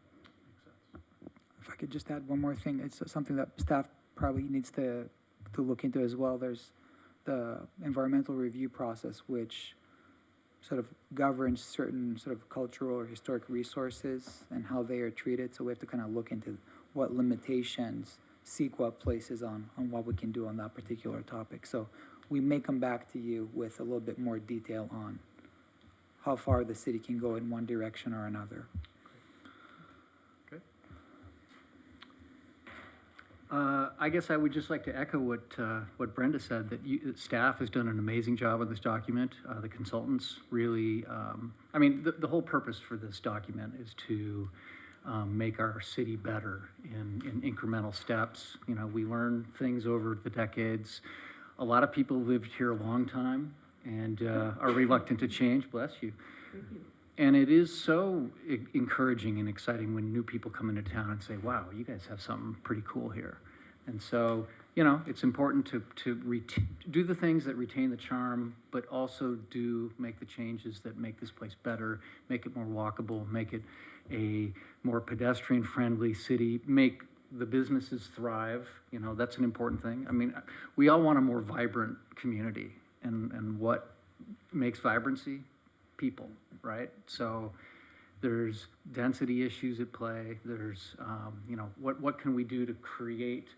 H: If I could just add one more thing, it's something that staff probably needs to look into as well. There's the environmental review process, which sort of governs certain sort of cultural or historic resources and how they are treated. So we have to kind of look into what limitations CEQA places on what we can do on that particular topic. So we may come back to you with a little bit more detail on how far the city can go in one direction or another.
A: I guess I would just like to echo what Brenda said, that staff has done an amazing job with this document. The consultants really, I mean, the whole purpose for this document is to make our city better in incremental steps. You know, we learn things over the decades. A lot of people lived here a long time and are reluctant to change. Bless you. And it is so encouraging and exciting when new people come into town and say, wow, you guys have something pretty cool here. And so, you know, it's important to do the things that retain the charm, but also make the changes that make this place better, make it more walkable, make it a more pedestrian-friendly city, make the businesses thrive. You know, that's an important thing. I mean, we all want a more vibrant community, and what makes vibrancy? People, right? So there's density issues at play. There's, you know, what can we do to create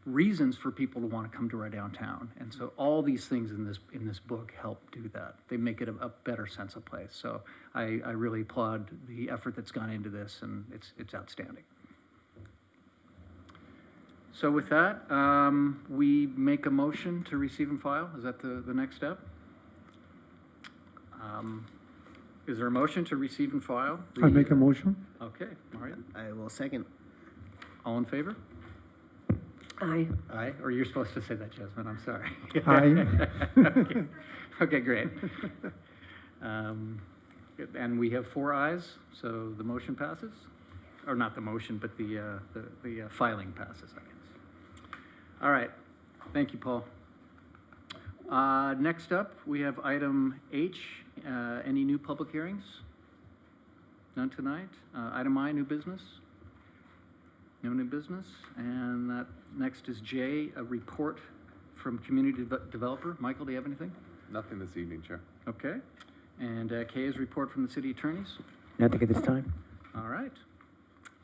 A: reasons for people to want to come to our downtown? And so all these things in this book help do that. They make it a better sense of place. So I really applaud the effort that's gone into this, and it's outstanding. So with that, we make a motion to receive and file. Is that the next step? Is there a motion to receive and file?
I: I make a motion.
A: Okay, Mario.
G: I will second.
A: All in favor?
C: Aye.
A: Aye, or you're supposed to say that, Jasmine, I'm sorry.
I: Aye.
A: Okay, great. And we have 4 ayes, so the motion passes? Or not the motion, but the filing passes, I guess. All right, thank you, Paul. Next up, we have item H. Any new public hearings? None tonight. Item I, new business? No new business. And that next is J, a report from community developer. Michael, do you have anything?
F: Nothing this evening, Chair.
A: Okay. And K is report from the city attorneys.
E: Nothing at this time.
A: All right.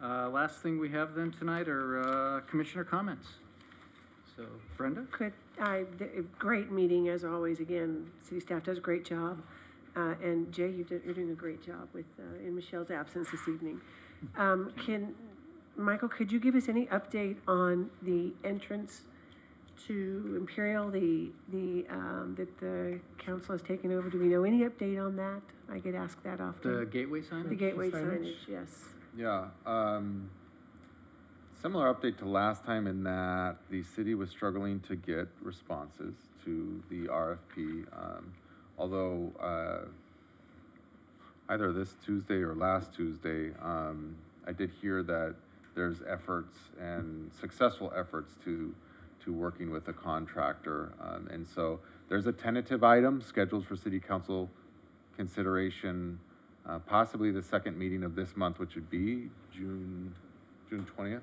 A: Last thing we have then tonight are commissioner comments. So, Brenda?
C: Great meeting as always. Again, city staff does a great job. And Jay, you're doing a great job in Michelle's absence this evening. Michael, could you give us any update on the entrance to Imperial, that the council has taken over? Do we know any update on that? I get asked that often.
A: The gateway signage?
C: The gateway signage, yes.
F: Yeah, similar update to last time in that the city was struggling to get responses to the RFP. Although either this Tuesday or last Tuesday, I did hear that there's efforts and successful efforts to working with a contractor. And so there's a tentative item scheduled for city council consideration, possibly the second meeting of this month, which would be June 20th.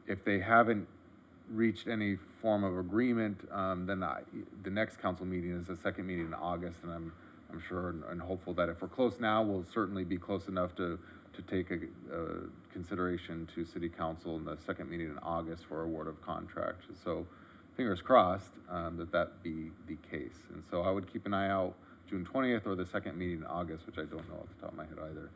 F: If they haven't reached any form of agreement, then the next council meeting is the second meeting in August, and I'm sure and hopeful that if we're close now, we'll certainly be close enough to take a consideration to city council in the second meeting in August for award of contract. So fingers crossed that be the case. And so I would keep an eye out June 20th or the second meeting in August, which I don't know off the top of my head either.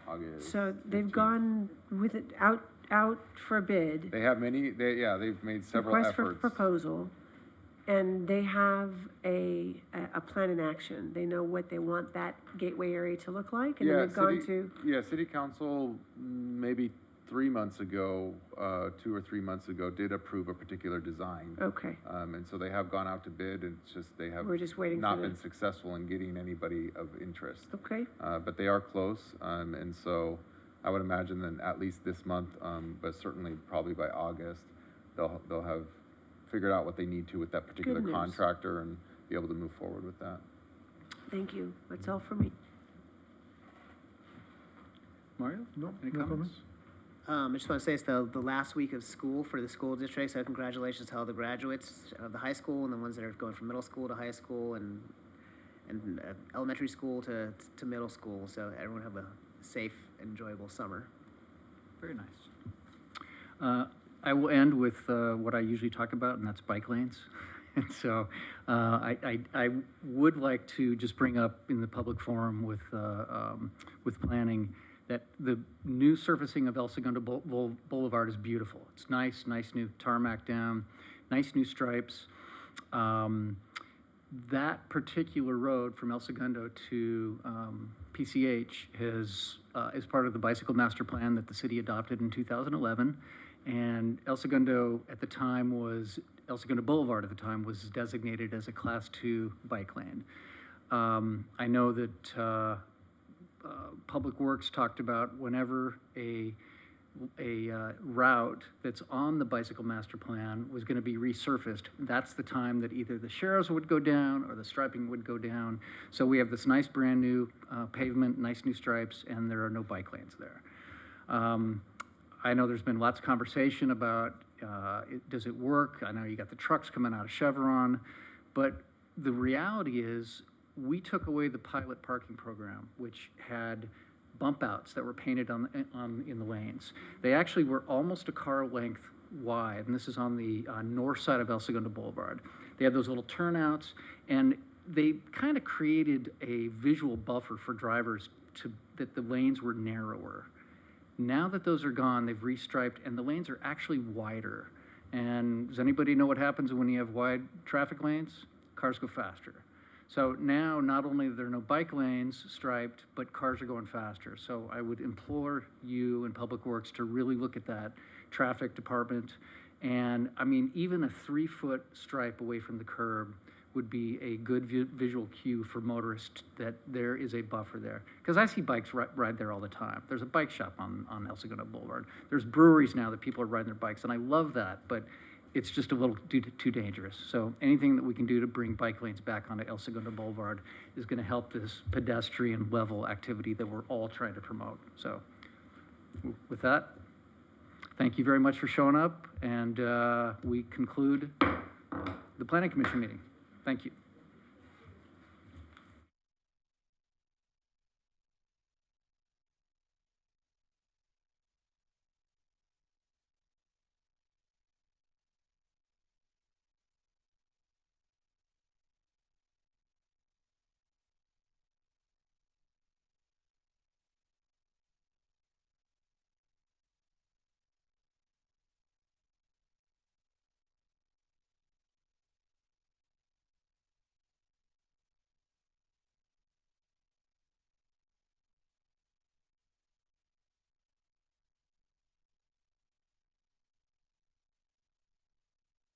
F: August.
C: So they've gone with it out for bid.
F: They have they've made several
C: Request
F: efforts.
C: for proposal. and they have a plan in action. They know what they want that gateway area to look like, and then
F: Yeah,
C: they've gone to,
F: Yeah, city council, maybe 3 months ago, 2 or 3 months ago, did approve a particular design.
C: okay,
F: And so they have gone out to bid, and it's just, they have
C: we're just waiting for
F: not
C: the,
F: been successful in getting anybody of interest.
C: okay,
F: But they are close, and so I would imagine that at least this month, but certainly probably by August, they'll have figured out what they need to with that particular
C: news.
F: contractor and be able to move forward with that.
C: thank you. That's all for me.
A: Mario?
I: No,
A: Any
I: no
A: comments?
G: I just want to say it's the last week of school for the school district, so congratulations to all the graduates of the high school and the ones that are going from middle school to high school and elementary school to middle school. So everyone have a safe, enjoyable summer.
A: Very nice. I will end with what I usually talk about, and that's bike lanes. And so I would like to just bring up in the public forum with planning that the new surfacing of El Segundo Boulevard is beautiful. It's nice new tarmac down, nice new stripes. That particular road from El Segundo to PCH is part of the bicycle master plan that the city adopted in 2011. And El Segundo Boulevard at the time was designated as a Class 2 bike lane. I know that Public Works talked about whenever a route that's on the bicycle master plan was going to be resurfaced, that's the time that either the sharrows would go down or the striping would go down. So we have this nice brand new pavement, nice new stripes, and there are no bike lanes there. I know there's been lots of conversation about does it work? I know you got the trucks coming out of Chevron, but the reality is we took away the pilot parking program, which had bump outs that were painted in the lanes. They actually were almost a car length wide, and this is on the north side of El Segundo Boulevard. They had those little turnouts, and they kind of created a visual buffer for drivers that the lanes were narrower. Now that those are gone, they've restriped, and the lanes are actually wider. And does anybody know what happens when you have wide traffic lanes? Cars go faster. So now, not only are there no bike lanes striped, but cars are going faster. So I would implore you and Public Works to really look at that, traffic department. And I mean, even a 3-foot stripe away from the curb would be a good visual cue for motorists that there is a buffer there. Because I see bikes ride there all the time. There's a bike shop on El Segundo Boulevard. There's breweries now that people are riding their bikes, and I love that, but it's just a little too dangerous. So anything that we can do to bring bike lanes back onto El Segundo Boulevard is going to help this pedestrian level activity that we're all trying to promote. So with that, thank you very much for showing up, and we conclude the Planning Commission meeting. Thank you.